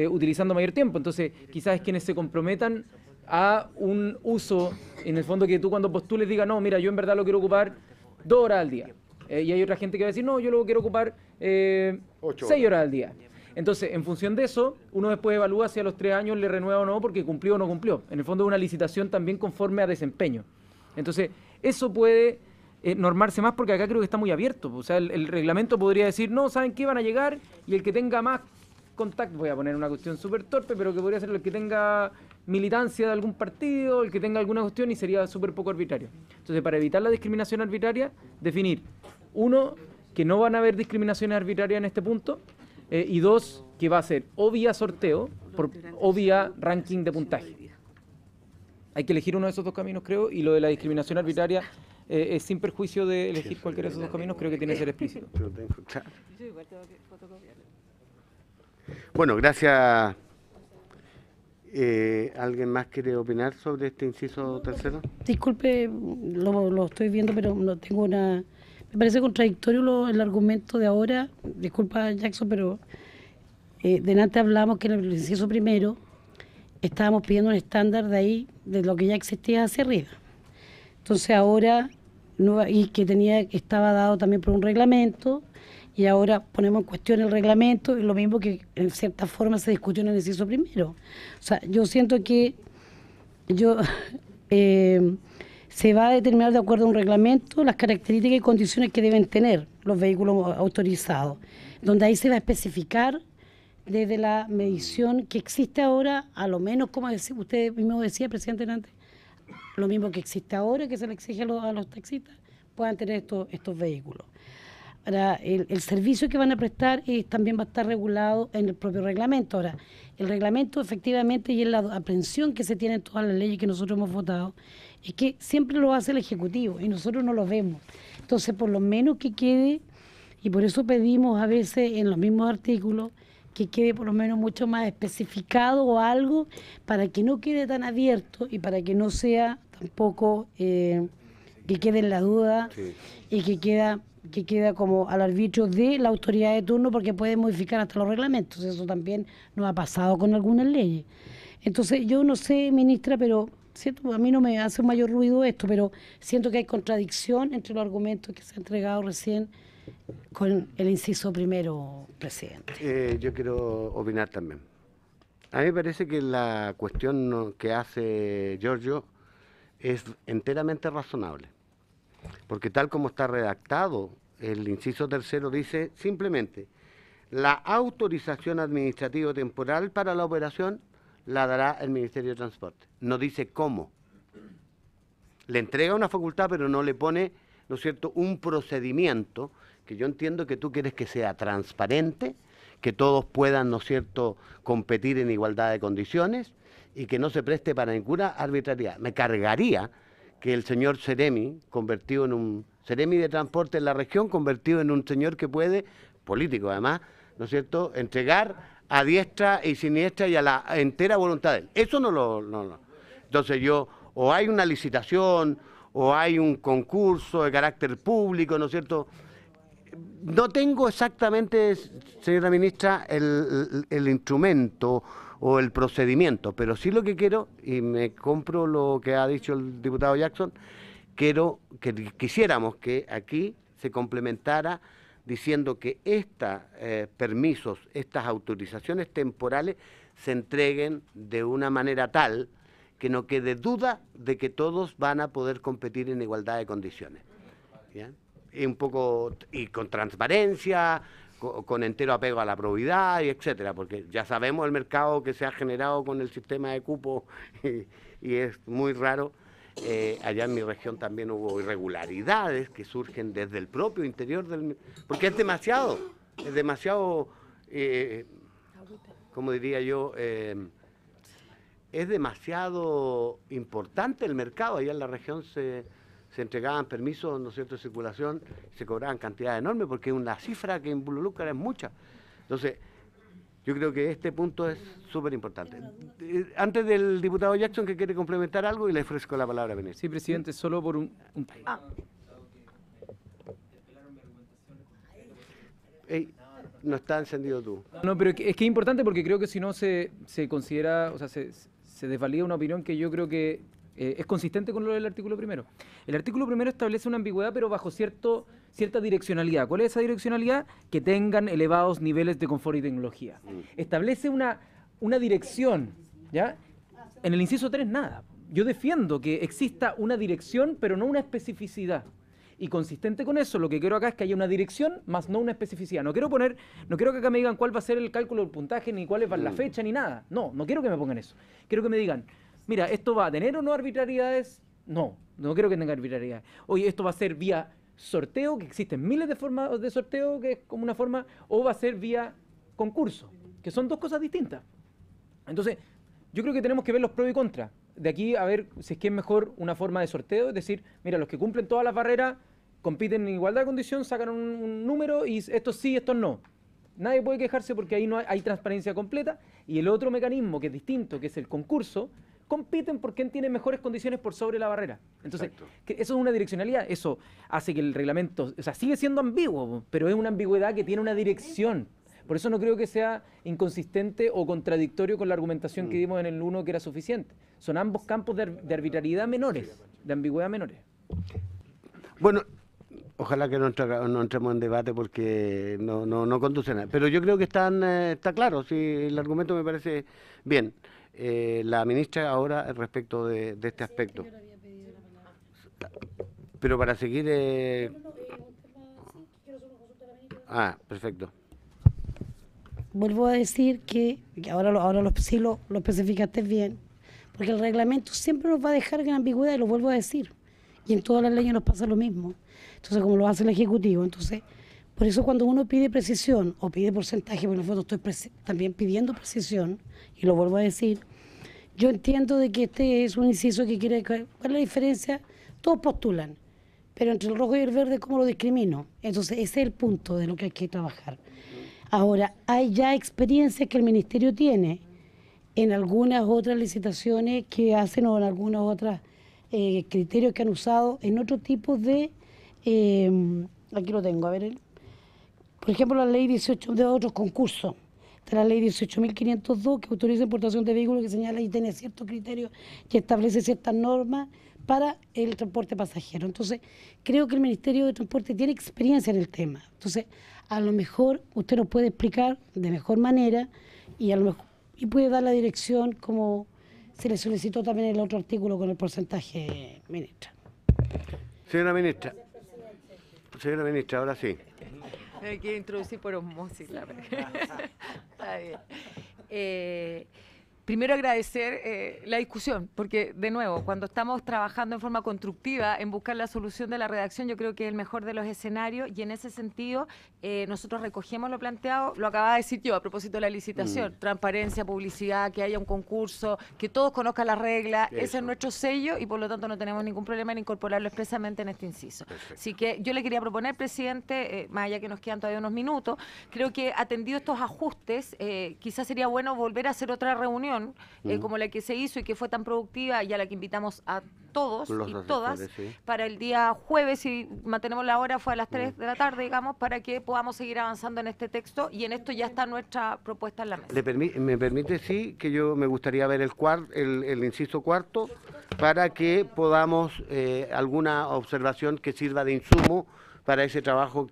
utilizando mayor tiempo. Entonces, quizás es quienes se comprometan a un uso, en el fondo, que tú cuando postules digas, no, mira, yo en verdad lo quiero ocupar 2 horas al día. Y hay otra gente que va a decir, no, yo lo quiero ocupar 6 horas al día. Entonces, en función de eso, uno después evalúa si a los 3 años le renueva o no, porque cumplió o no cumplió. En el fondo es una licitación también conforme a desempeño. Entonces, eso puede normarse más porque acá creo que está muy abierto. O sea, el reglamento podría decir, no, ¿saben qué? Van a llegar y el que tenga más contacto, voy a poner una cuestión súper torpe, pero que podría ser el que tenga militancia de algún partido, el que tenga alguna cuestión, y sería súper poco arbitrario. Entonces, para evitar la discriminación arbitraria, definir, 1, que no van a haber discriminaciones arbitrarias en este punto, y 2, que va a ser o vía sorteo o vía ranking de puntaje. Hay que elegir uno de esos dos caminos, creo, y lo de la discriminación arbitraria es sin perjuicio de elegir cualquiera de esos dos caminos, creo que tiene que ser explícito. Bueno, gracias. ¿Alguien más quiere opinar sobre este inciso tercero? Disculpe, lo estoy viendo, pero no tengo una... Me parece contradictorio el argumento de ahora. Disculpa, Jackson, pero delante hablamos que en el inciso primero estábamos pidiendo un estándar de ahí, de lo que ya existía hacia arriba. Entonces ahora, y que estaba dado también por un reglamento, y ahora ponemos en cuestión el reglamento, y lo mismo que en cierta forma se discutió en el inciso primero. O sea, yo siento que se va a determinar de acuerdo a un reglamento las características y condiciones que deben tener los vehículos autorizados, donde ahí se va a especificar desde la medición que existe ahora, a lo menos, como usted mismo decía, presidente Hernández, lo mismo que existe ahora, que se le exige a los taxistas, puedan tener estos vehículos. Ahora, el servicio que van a prestar también va a estar regulado en el propio reglamento. Ahora, el reglamento efectivamente y en la aprehensión que se tiene en todas las leyes que nosotros hemos votado, es que siempre lo hace el Ejecutivo y nosotros no lo vemos. Entonces, por lo menos que quede, y por eso pedimos a veces en los mismos artículos, que quede por lo menos mucho más especificado o algo para que no quede tan abierto y para que no sea tampoco que quede en la duda, sí, y que queda como al arbitrio de la autoridad de turno, porque puede modificar hasta los reglamentos. Eso también nos ha pasado con algunas leyes. Entonces yo no sé, ministra, pero siento, a mí no me hace mayor ruido esto, pero siento que hay contradicción entre los argumentos que se han entregado recién con el inciso primero, presidente. Yo quiero opinar también. A mí me parece que la cuestión que hace Giorgio es enteramente razonable, porque tal como está redactado, el inciso tercero dice simplemente: la autorización administrativa temporal para la operación la dará el Ministerio de Transporte. No dice cómo. Le entrega una facultad, pero no le pone, ¿no es cierto?, un procedimiento que yo entiendo que tú quieres que sea transparente, que todos puedan, ¿no es cierto?, competir en igualdad de condiciones y que no se preste para ninguna arbitrariedad. Me cargaría que el señor Seremi, convertido en un Seremi de transporte en la región, convertido en un señor que puede, político además, ¿no es cierto?, entregar a diestra y siniestra y a la entera voluntad de él. Eso no. Entonces o hay una licitación, o hay un concurso de carácter público, ¿no es cierto? No tengo exactamente, señora ministra, el instrumento o el procedimiento, pero sí lo que quiero, y me compro lo que ha dicho el diputado Jackson, quisiéramos que aquí se complementara diciendo que estos permisos, estas autorizaciones temporales se entreguen de una manera tal que no quede duda de que todos van a poder competir en igualdad de condiciones. ¿Ya? Y un poco, y con transparencia, con entero apego a la probidad, y etcétera, porque ya sabemos el mercado que se ha generado con el sistema de cupo y es muy raro. allá en mi región también hubo irregularidades que surgen desde el propio interior del... Porque es demasiado, como diría yo, es demasiado importante el mercado. Allá en la región se entregaban permisos, ¿no es cierto?, de circulación, se cobraban cantidades enormes porque una cifra que involucra es mucha. Entonces, yo creo que este punto es súper importante. Antes del diputado Jackson, que quiere complementar algo, y le ofrezco la palabra a Benítez. Sí, presidente, solo por un... Ey, no está encendido tú. No, pero es que es importante porque creo que si no se considera, o sea, se desvalida una opinión que yo creo que es consistente con lo del artículo primero. El artículo primero establece una ambigüedad, pero bajo cierta direccionalidad. ¿Cuál es esa direccionalidad? Que tengan elevados niveles de confort y tecnología. Establece una dirección, ¿ya? En el inciso 3, nada. Yo defiendo que exista una dirección, pero no una especificidad. Y consistente con eso, lo que quiero acá es que haya una dirección, más no una especificidad. No quiero que acá me digan cuál va a ser el cálculo del puntaje, ni cuál es la fecha, ni nada. No quiero que me pongan eso. Quiero que me digan, mira, ¿esto va a tener o no arbitrariedades? No quiero que tenga arbitrariedades. Oye, ¿esto va a ser vía sorteo, que existen miles de formas de sorteo, que es como una forma, o va a ser vía concurso, que son dos cosas distintas? Entonces, yo creo que tenemos que ver los pros y contras. De aquí a ver si es que es mejor una forma de sorteo, es decir, mira, los que cumplen todas las barreras compiten en igualdad de condición, sacan un número y estos sí, estos no. Nadie puede quejarse porque ahí no hay transparencia completa. Y el otro mecanismo que es distinto, que es el concurso, compiten por quién tiene mejores condiciones por sobre la barrera. Entonces, eso es una direccionalidad. Eso hace que el reglamento, o sea, sigue siendo ambiguo, pero es una ambigüedad que tiene una dirección. Por eso no creo que sea inconsistente o contradictorio con la argumentación que dimos en el 1, que era suficiente. Son ambos campos de arbitrariedad menores, de ambigüedad menores. Bueno, ojalá que no entremos en debate porque no conduce a nada. Pero yo creo que está claro, sí, el argumento me parece bien. La ministra ahora respecto de este aspecto. Pero para seguir... perfecto. Vuelvo a decir que ahora sí lo especificaste bien, porque el reglamento siempre nos va a dejar en ambigüedad, y lo vuelvo a decir. Y en todas las leyes nos pasa lo mismo. Entonces, como lo hace el Ejecutivo. Entonces, por eso cuando uno pide precisión o pide porcentaje, porque en el fondo estoy también pidiendo precisión, y lo vuelvo a decir, yo entiendo de que este es un inciso que quiere... ¿Cuál es la diferencia? Todos postulan, pero entre el rojo y el verde, ¿cómo lo discrimino? Entonces, ese es el punto de lo que hay que trabajar. Ahora, hay ya experiencias que el Ministerio tiene en algunas otras licitaciones que hacen o en algunos otros criterios que han usado en otro tipo de... aquí lo tengo, a ver. Por ejemplo, la ley 18 de otros concursos. Está la ley 18.502 que autoriza importación de vehículos, que señala y tiene ciertos criterios y establece ciertas normas para el transporte pasajero. Entonces, creo que el Ministerio de Transporte tiene experiencia en el tema. Entonces, a lo mejor usted nos puede explicar de mejor manera y a lo mejor puede dar la dirección como se le solicitó también en el otro artículo con el porcentaje, ministra. Señora ministra, ahora sí. Me quiero introducir por osmosis, la verdad. Está bien. Primero agradecer la discusión, porque de nuevo, cuando estamos trabajando en forma constructiva en buscar la solución de la redacción, yo creo que es el mejor de los escenarios, y en ese sentido nosotros recogemos lo planteado, lo acababa de decir yo a propósito de la licitación, transparencia, publicidad, que haya un concurso, que todos conozcan las reglas, ese es nuestro sello y por lo tanto no tenemos ningún problema en incorporarlo expresamente en este inciso. Perfecto. Así que yo le quería proponer, presidente, más allá que nos quedan todavía unos minutos, creo que atendido estos ajustes, quizás sería bueno volver a hacer otra reunión como la que se hizo y que fue tan productiva y a la que invitamos a todos y todas para el día jueves, si mantenemos la hora, fue a las 3 de la tarde, digamos, para que podamos seguir avanzando en este texto, y en esto ya está nuestra propuesta en la mesa. ¿Me permite, sí, que yo me gustaría ver el inciso cuarto para que podamos alguna observación que sirva de insumo para ese trabajo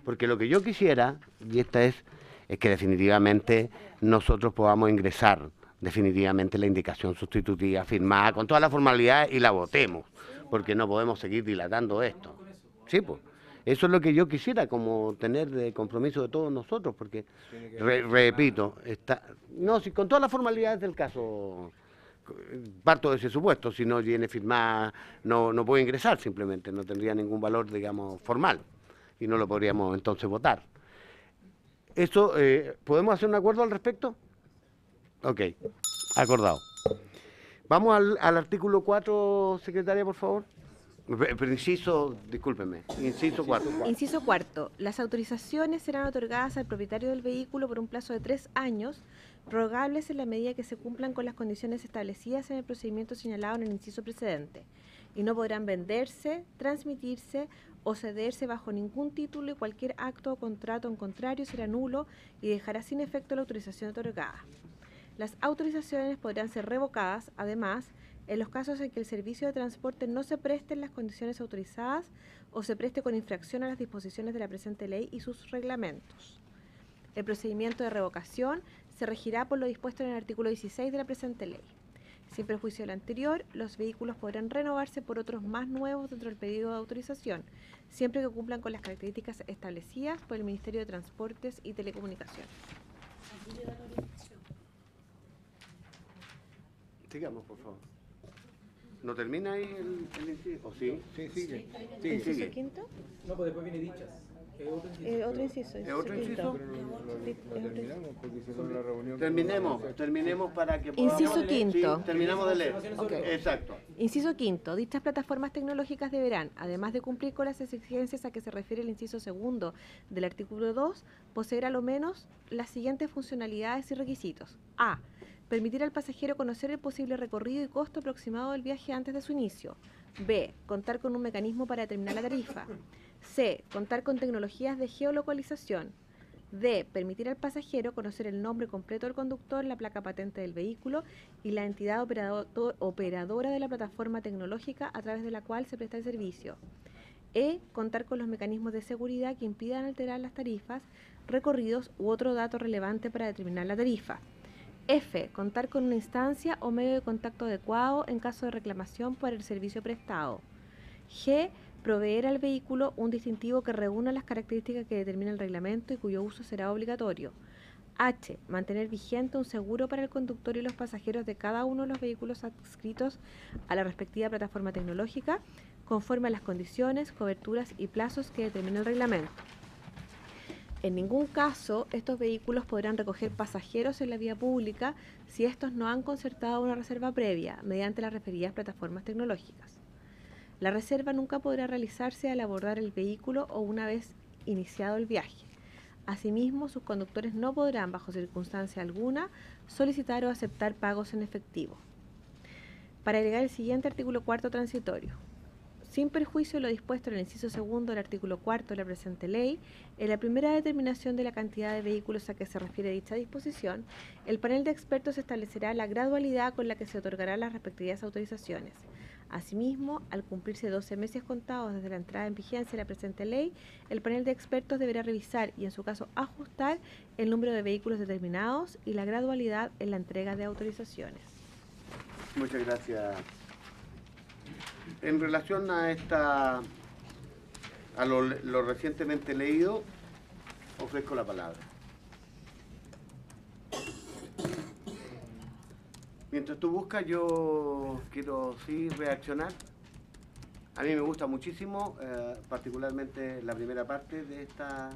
porque lo que yo quisiera, y esta es que definitivamente nosotros podamos ingresar definitivamente la indicación sustitutiva firmada con toda la formalidad y la votemos, porque no podemos seguir dilatando esto. Sí, pues. Eso es lo que yo quisiera como tener de compromiso de todos nosotros, porque, repito, con todas las formalidades del caso, parto de ese supuesto, si no viene firmada, no puede ingresar simplemente, no tendría ningún valor, digamos, formal, y no lo podríamos entonces votar. Eso, ¿podemos hacer un acuerdo al respecto? Ok, acordado. Vamos al artículo 4, secretaria, por favor. Pero inciso, discúlpenme, inciso 4. Inciso cuarto. Las autorizaciones serán otorgadas al propietario del vehículo por un plazo de 3 años, prorrogables en la medida que se cumplan con las condiciones establecidas en el procedimiento señalado en el inciso precedente, y no podrán venderse, transmitirse o cederse bajo ningún título, y cualquier acto o contrato en contrario será nulo y dejará sin efecto la autorización otorgada. Las autorizaciones podrán ser revocadas, además, en los casos en que el servicio de transporte no se preste en las condiciones autorizadas o se preste con infracción a las disposiciones de la presente ley y sus reglamentos. El procedimiento de revocación se regirá por lo dispuesto en el artículo 16 de la presente ley. Sin perjuicio de lo anterior, los vehículos podrán renovarse por otros más nuevos dentro del pedido de autorización, siempre que cumplan con las características establecidas por el Ministerio de Transportes y Telecomunicaciones. Sigamos, por favor. ¿No termina ahí el inciso? ¿O sí? Sí, sigue. ¿Inciso quinto? No, pues después viene dichas. Otro inciso. ¿Es otro inciso? Lo terminamos porque se fue la reunión. Terminemos para que podamos... Inciso quinto. Sí, terminamos de leer. Ok. Exacto. Inciso quinto. Dichas plataformas tecnológicas deberán, además de cumplir con las exigencias a que se refiere el inciso segundo del artículo 2, poseer a lo menos las siguientes funcionalidades y requisitos. A. Permitir al pasajero conocer el posible recorrido y costo aproximado del viaje antes de su inicio. B. Contar con un mecanismo para determinar la tarifa. C. Contar con tecnologías de geolocalización. D. Permitir al pasajero conocer el nombre completo del conductor, la placa patente del vehículo y la entidad operadora de la plataforma tecnológica a través de la cual se presta el servicio. E. Contar con los mecanismos de seguridad que impidan alterar las tarifas, recorridos u otro dato relevante para determinar la tarifa. F. Contar con una instancia o medio de contacto adecuado en caso de reclamación por el servicio prestado. G. Proveer al vehículo un distintivo que reúna las características que determina el reglamento y cuyo uso será obligatorio. H. Mantener vigente un seguro para el conductor y los pasajeros de cada uno de los vehículos adscritos a la respectiva plataforma tecnológica, conforme a las condiciones, coberturas y plazos que determina el reglamento. En ningún caso, estos vehículos podrán recoger pasajeros en la vía pública si estos no han concertado una reserva previa mediante las referidas plataformas tecnológicas. La reserva nunca podrá realizarse al abordar el vehículo o una vez iniciado el viaje. Asimismo, sus conductores no podrán, bajo circunstancia alguna, solicitar o aceptar pagos en efectivo. Para agregar el siguiente artículo cuarto transitorio. Sin perjuicio de lo dispuesto en el inciso segundo del artículo cuarto de la presente ley, en la primera determinación de la cantidad de vehículos a que se refiere dicha disposición, el panel de expertos establecerá la gradualidad con la que se otorgarán las respectivas autorizaciones. Asimismo, al cumplirse 12 meses contados desde la entrada en vigencia de la presente ley, el panel de expertos deberá revisar y, en su caso, ajustar el número de vehículos determinados y la gradualidad en la entrega de autorizaciones. Muchas gracias. En relación a lo recientemente leído, ofrezco la palabra. Mientras tú buscas, yo quiero sí reaccionar. A mí me gusta muchísimo, particularmente la primera parte de esta,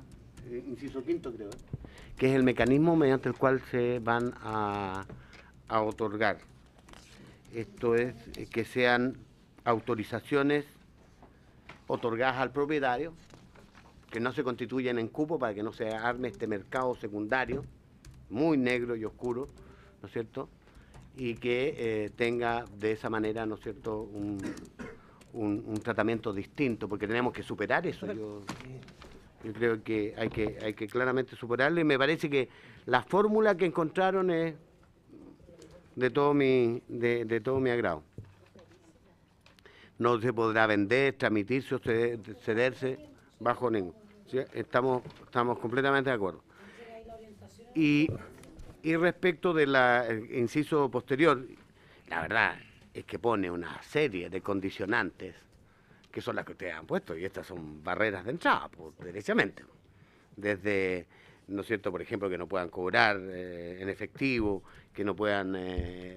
inciso quinto creo, que es el mecanismo mediante el cual se van a otorgar. Esto es que sean autorizaciones otorgadas al propietario, que no se constituyen en cupo para que no se arme este mercado secundario, muy negro y oscuro, ¿no es cierto? Y que tenga de esa manera, ¿no es cierto?, un tratamiento distinto, porque tenemos que superar eso. Yo creo que hay que claramente superarlo, y me parece que la fórmula que encontraron es de todo mi agrado. No se podrá vender, transmitirse o cederse bajo ningún. ¿Sí? Estamos completamente de acuerdo. Y respecto del inciso posterior, la verdad es que pone una serie de condicionantes que son las que ustedes han puesto, y estas son barreras de entrada, pues, derechamente. Desde ¿no es cierto? Por ejemplo, que no puedan cobrar en efectivo, que no puedan,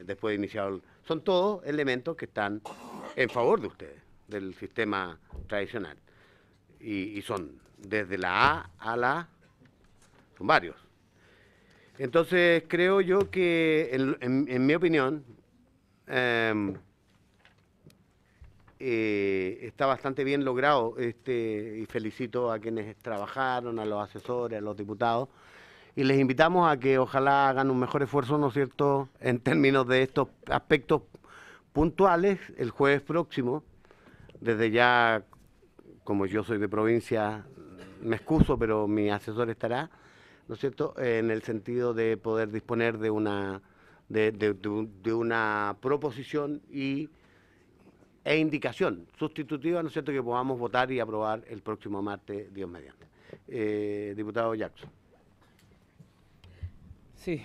después de iniciado... Son todos elementos que están en favor de ustedes, del sistema tradicional. Y son desde la A a la A, son varios. Entonces, creo yo que, en mi opinión, está bastante bien logrado, y felicito a quienes trabajaron, a los asesores, a los diputados, y les invitamos a que ojalá hagan un mejor esfuerzo, ¿no es cierto?, en términos de estos aspectos puntuales el jueves próximo. Desde ya, como yo soy de provincia, me excuso, pero mi asesor estará, ¿no es cierto?, en el sentido de poder disponer de una proposición e indicación sustitutiva, ¿no es cierto?, que podamos votar y aprobar el próximo martes, Dios mediante. Diputado Jackson. Sí,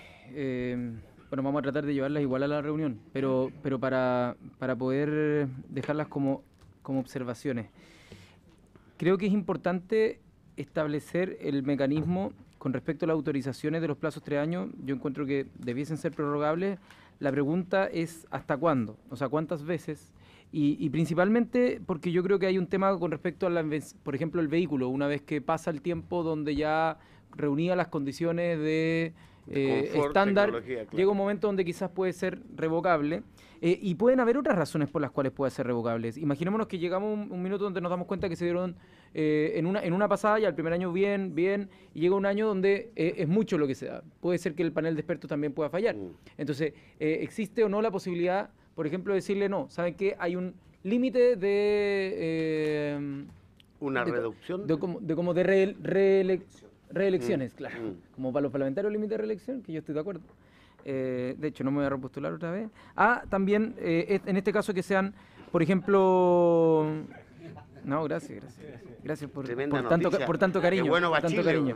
bueno, vamos a tratar de llevarlas igual a la reunión, pero para poder dejarlas como observaciones. Creo que es importante establecer el mecanismo con respecto a las autorizaciones de los plazos 3 años. Yo encuentro que debiesen ser prorrogables. La pregunta es ¿hasta cuándo? O sea, ¿cuántas veces? Y principalmente porque yo creo que hay un tema con respecto a, por ejemplo, el vehículo. Una vez que pasa el tiempo donde ya reunía las condiciones de estándar, claro, llega un momento donde quizás puede ser revocable. Y pueden haber otras razones por las cuales puede ser revocable. Imaginémonos que llegamos un minuto donde nos damos cuenta que se dieron en una pasada ya el primer año bien, y llega un año donde es mucho lo que se da. Puede ser que el panel de expertos también pueda fallar. Entonces, ¿existe o no la posibilidad, por ejemplo, de decirle no? ¿Saben qué? Hay un límite de... reducción. De reelecciones, claro. Como para los parlamentarios, límite de reelección, que yo estoy de acuerdo. De hecho, no me voy a repostular otra vez. También, en este caso, que sean, por ejemplo... No, gracias por tanto cariño. Qué bueno, por tanto Chile, cariño.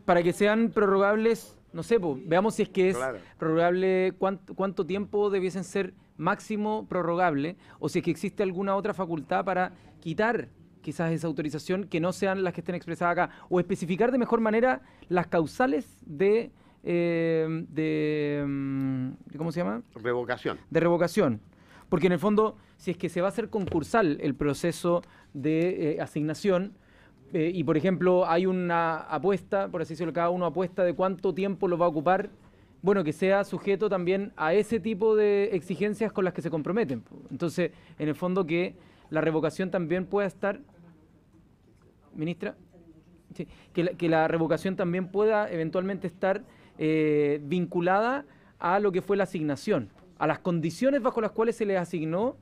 Para que sean prorrogables, no sé, pues, veamos si es que es prorrogable, cuánto tiempo debiesen ser máximo prorrogable, o si es que existe alguna otra facultad para quitar quizás esa autorización que no sean las que estén expresadas acá, o especificar de mejor manera las causales de ¿cómo se llama? Revocación. De revocación. Porque en el fondo, si es que se va a hacer concursal el proceso de asignación, y por ejemplo hay una apuesta, por así decirlo, cada uno apuesta de cuánto tiempo lo va a ocupar, bueno, que sea sujeto también a ese tipo de exigencias con las que se comprometen. Entonces, en el fondo que la revocación también pueda estar, ministra, sí, que la revocación también pueda eventualmente estar vinculada a lo que fue la asignación, a las condiciones bajo las cuales se les asignó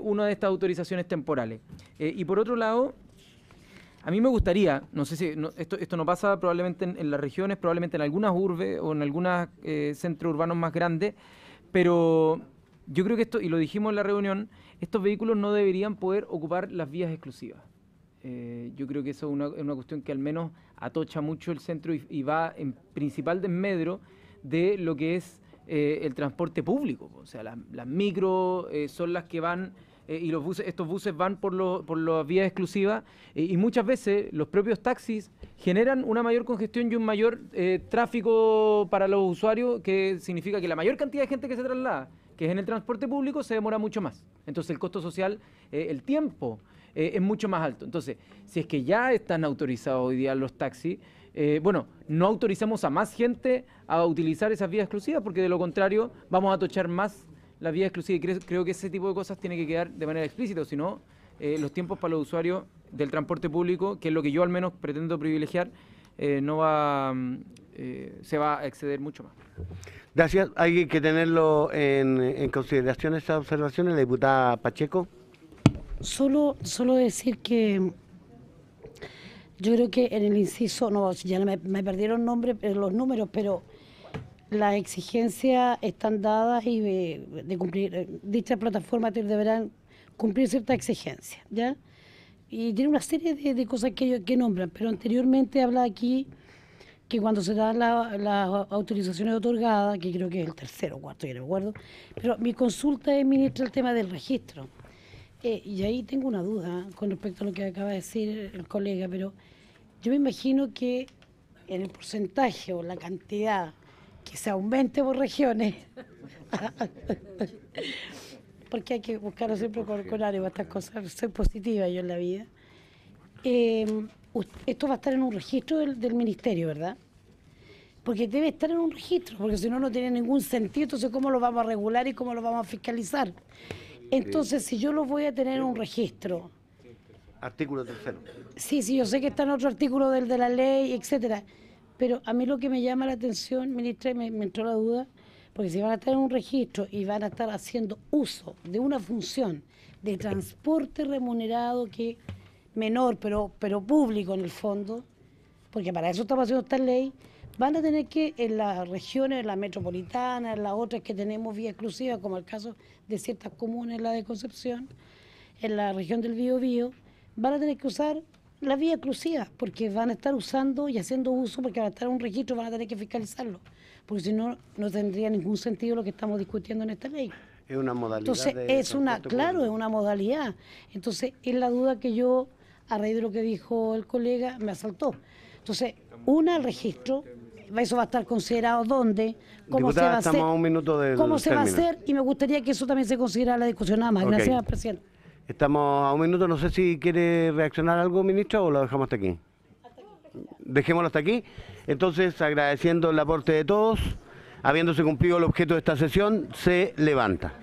una de estas autorizaciones temporales. Y por otro lado, a mí me gustaría, no sé si esto no pasa probablemente en las regiones, probablemente en algunas urbes o en algunos centros urbanos más grandes, pero yo creo que esto, y lo dijimos en la reunión, estos vehículos no deberían poder ocupar las vías exclusivas. Yo creo que eso es una cuestión que al menos atocha mucho el centro y va en principal desmedro de lo que es el transporte público. O sea, las micros son las que van y estos buses van por las vías exclusivas y muchas veces los propios taxis generan una mayor congestión y un mayor tráfico para los usuarios, que significa que la mayor cantidad de gente que se traslada, que es en el transporte público, se demora mucho más. Entonces el costo social, el tiempo, es mucho más alto. Entonces, si es que ya están autorizados hoy día los taxis, bueno, no autorizamos a más gente a utilizar esas vías exclusivas, porque de lo contrario vamos a atochar más las vías exclusivas, y creo que ese tipo de cosas tiene que quedar de manera explícita, o si no, los tiempos para los usuarios del transporte público, que es lo que yo al menos pretendo privilegiar, se va a exceder mucho más. Gracias. Hay que tenerlo en consideración esas observaciones, la diputada Pacheco. Solo decir que yo creo que en el inciso, no, ya me perdieron los números, pero las exigencias están dadas y de cumplir, dichas plataformas deberán cumplir ciertas exigencias, ¿ya? Y tiene una serie de cosas que nombran, pero anteriormente habla aquí que cuando se dan las autorizaciones otorgadas, que creo que es el tercero o cuarto, ya no me acuerdo, pero mi consulta es, ministra, el tema del registro. Y ahí tengo una duda con respecto a lo que acaba de decir el colega, pero Yo me imagino que en el porcentaje o la cantidad que se aumente por regiones, porque hay que buscarlo siempre con ánimo estas cosas, soy positiva yo en la vida. Esto va a estar en un registro del ministerio, ¿verdad? Porque debe estar en un registro, porque si no, no tiene ningún sentido. Entonces, ¿cómo lo vamos a regular y cómo lo vamos a fiscalizar? Entonces, si yo lo voy a tener en un registro... Artículo 3. Sí, yo sé que está en otro artículo de la ley, etcétera. Pero a mí lo que me llama la atención, ministra, me entró la duda, porque si van a estar en un registro y van a estar haciendo uso de una función de transporte remunerado que menor, pero público en el fondo, porque para eso estamos haciendo esta ley, van a tener que en las regiones, en la metropolitana, en las otras que tenemos vía exclusiva, como el caso de ciertas comunas, la de Concepción, en la región del Biobío, van a tener que usar la vía exclusiva, porque van a estar usando y haciendo uso, porque van a estar en un registro, van a tener que fiscalizarlo, porque si no, no tendría ningún sentido lo que estamos discutiendo en esta ley. Es una modalidad. Entonces, claro, es una modalidad. Entonces, es la duda que yo, a raíz de lo que dijo el colega, me asaltó. Entonces, el registro, eso va a estar considerado dónde, cómo Diputada, se va a hacer, estamos a un minuto del cómo se va a término. hacer, y me gustaría que eso también se considerara la discusión nada más. Ok. Gracias, presidente. Estamos a un minuto, no sé si quiere reaccionar algo, ministra, o lo dejamos hasta aquí. Dejémoslo hasta aquí. Entonces, agradeciendo el aporte de todos, habiéndose cumplido el objeto de esta sesión, se levanta.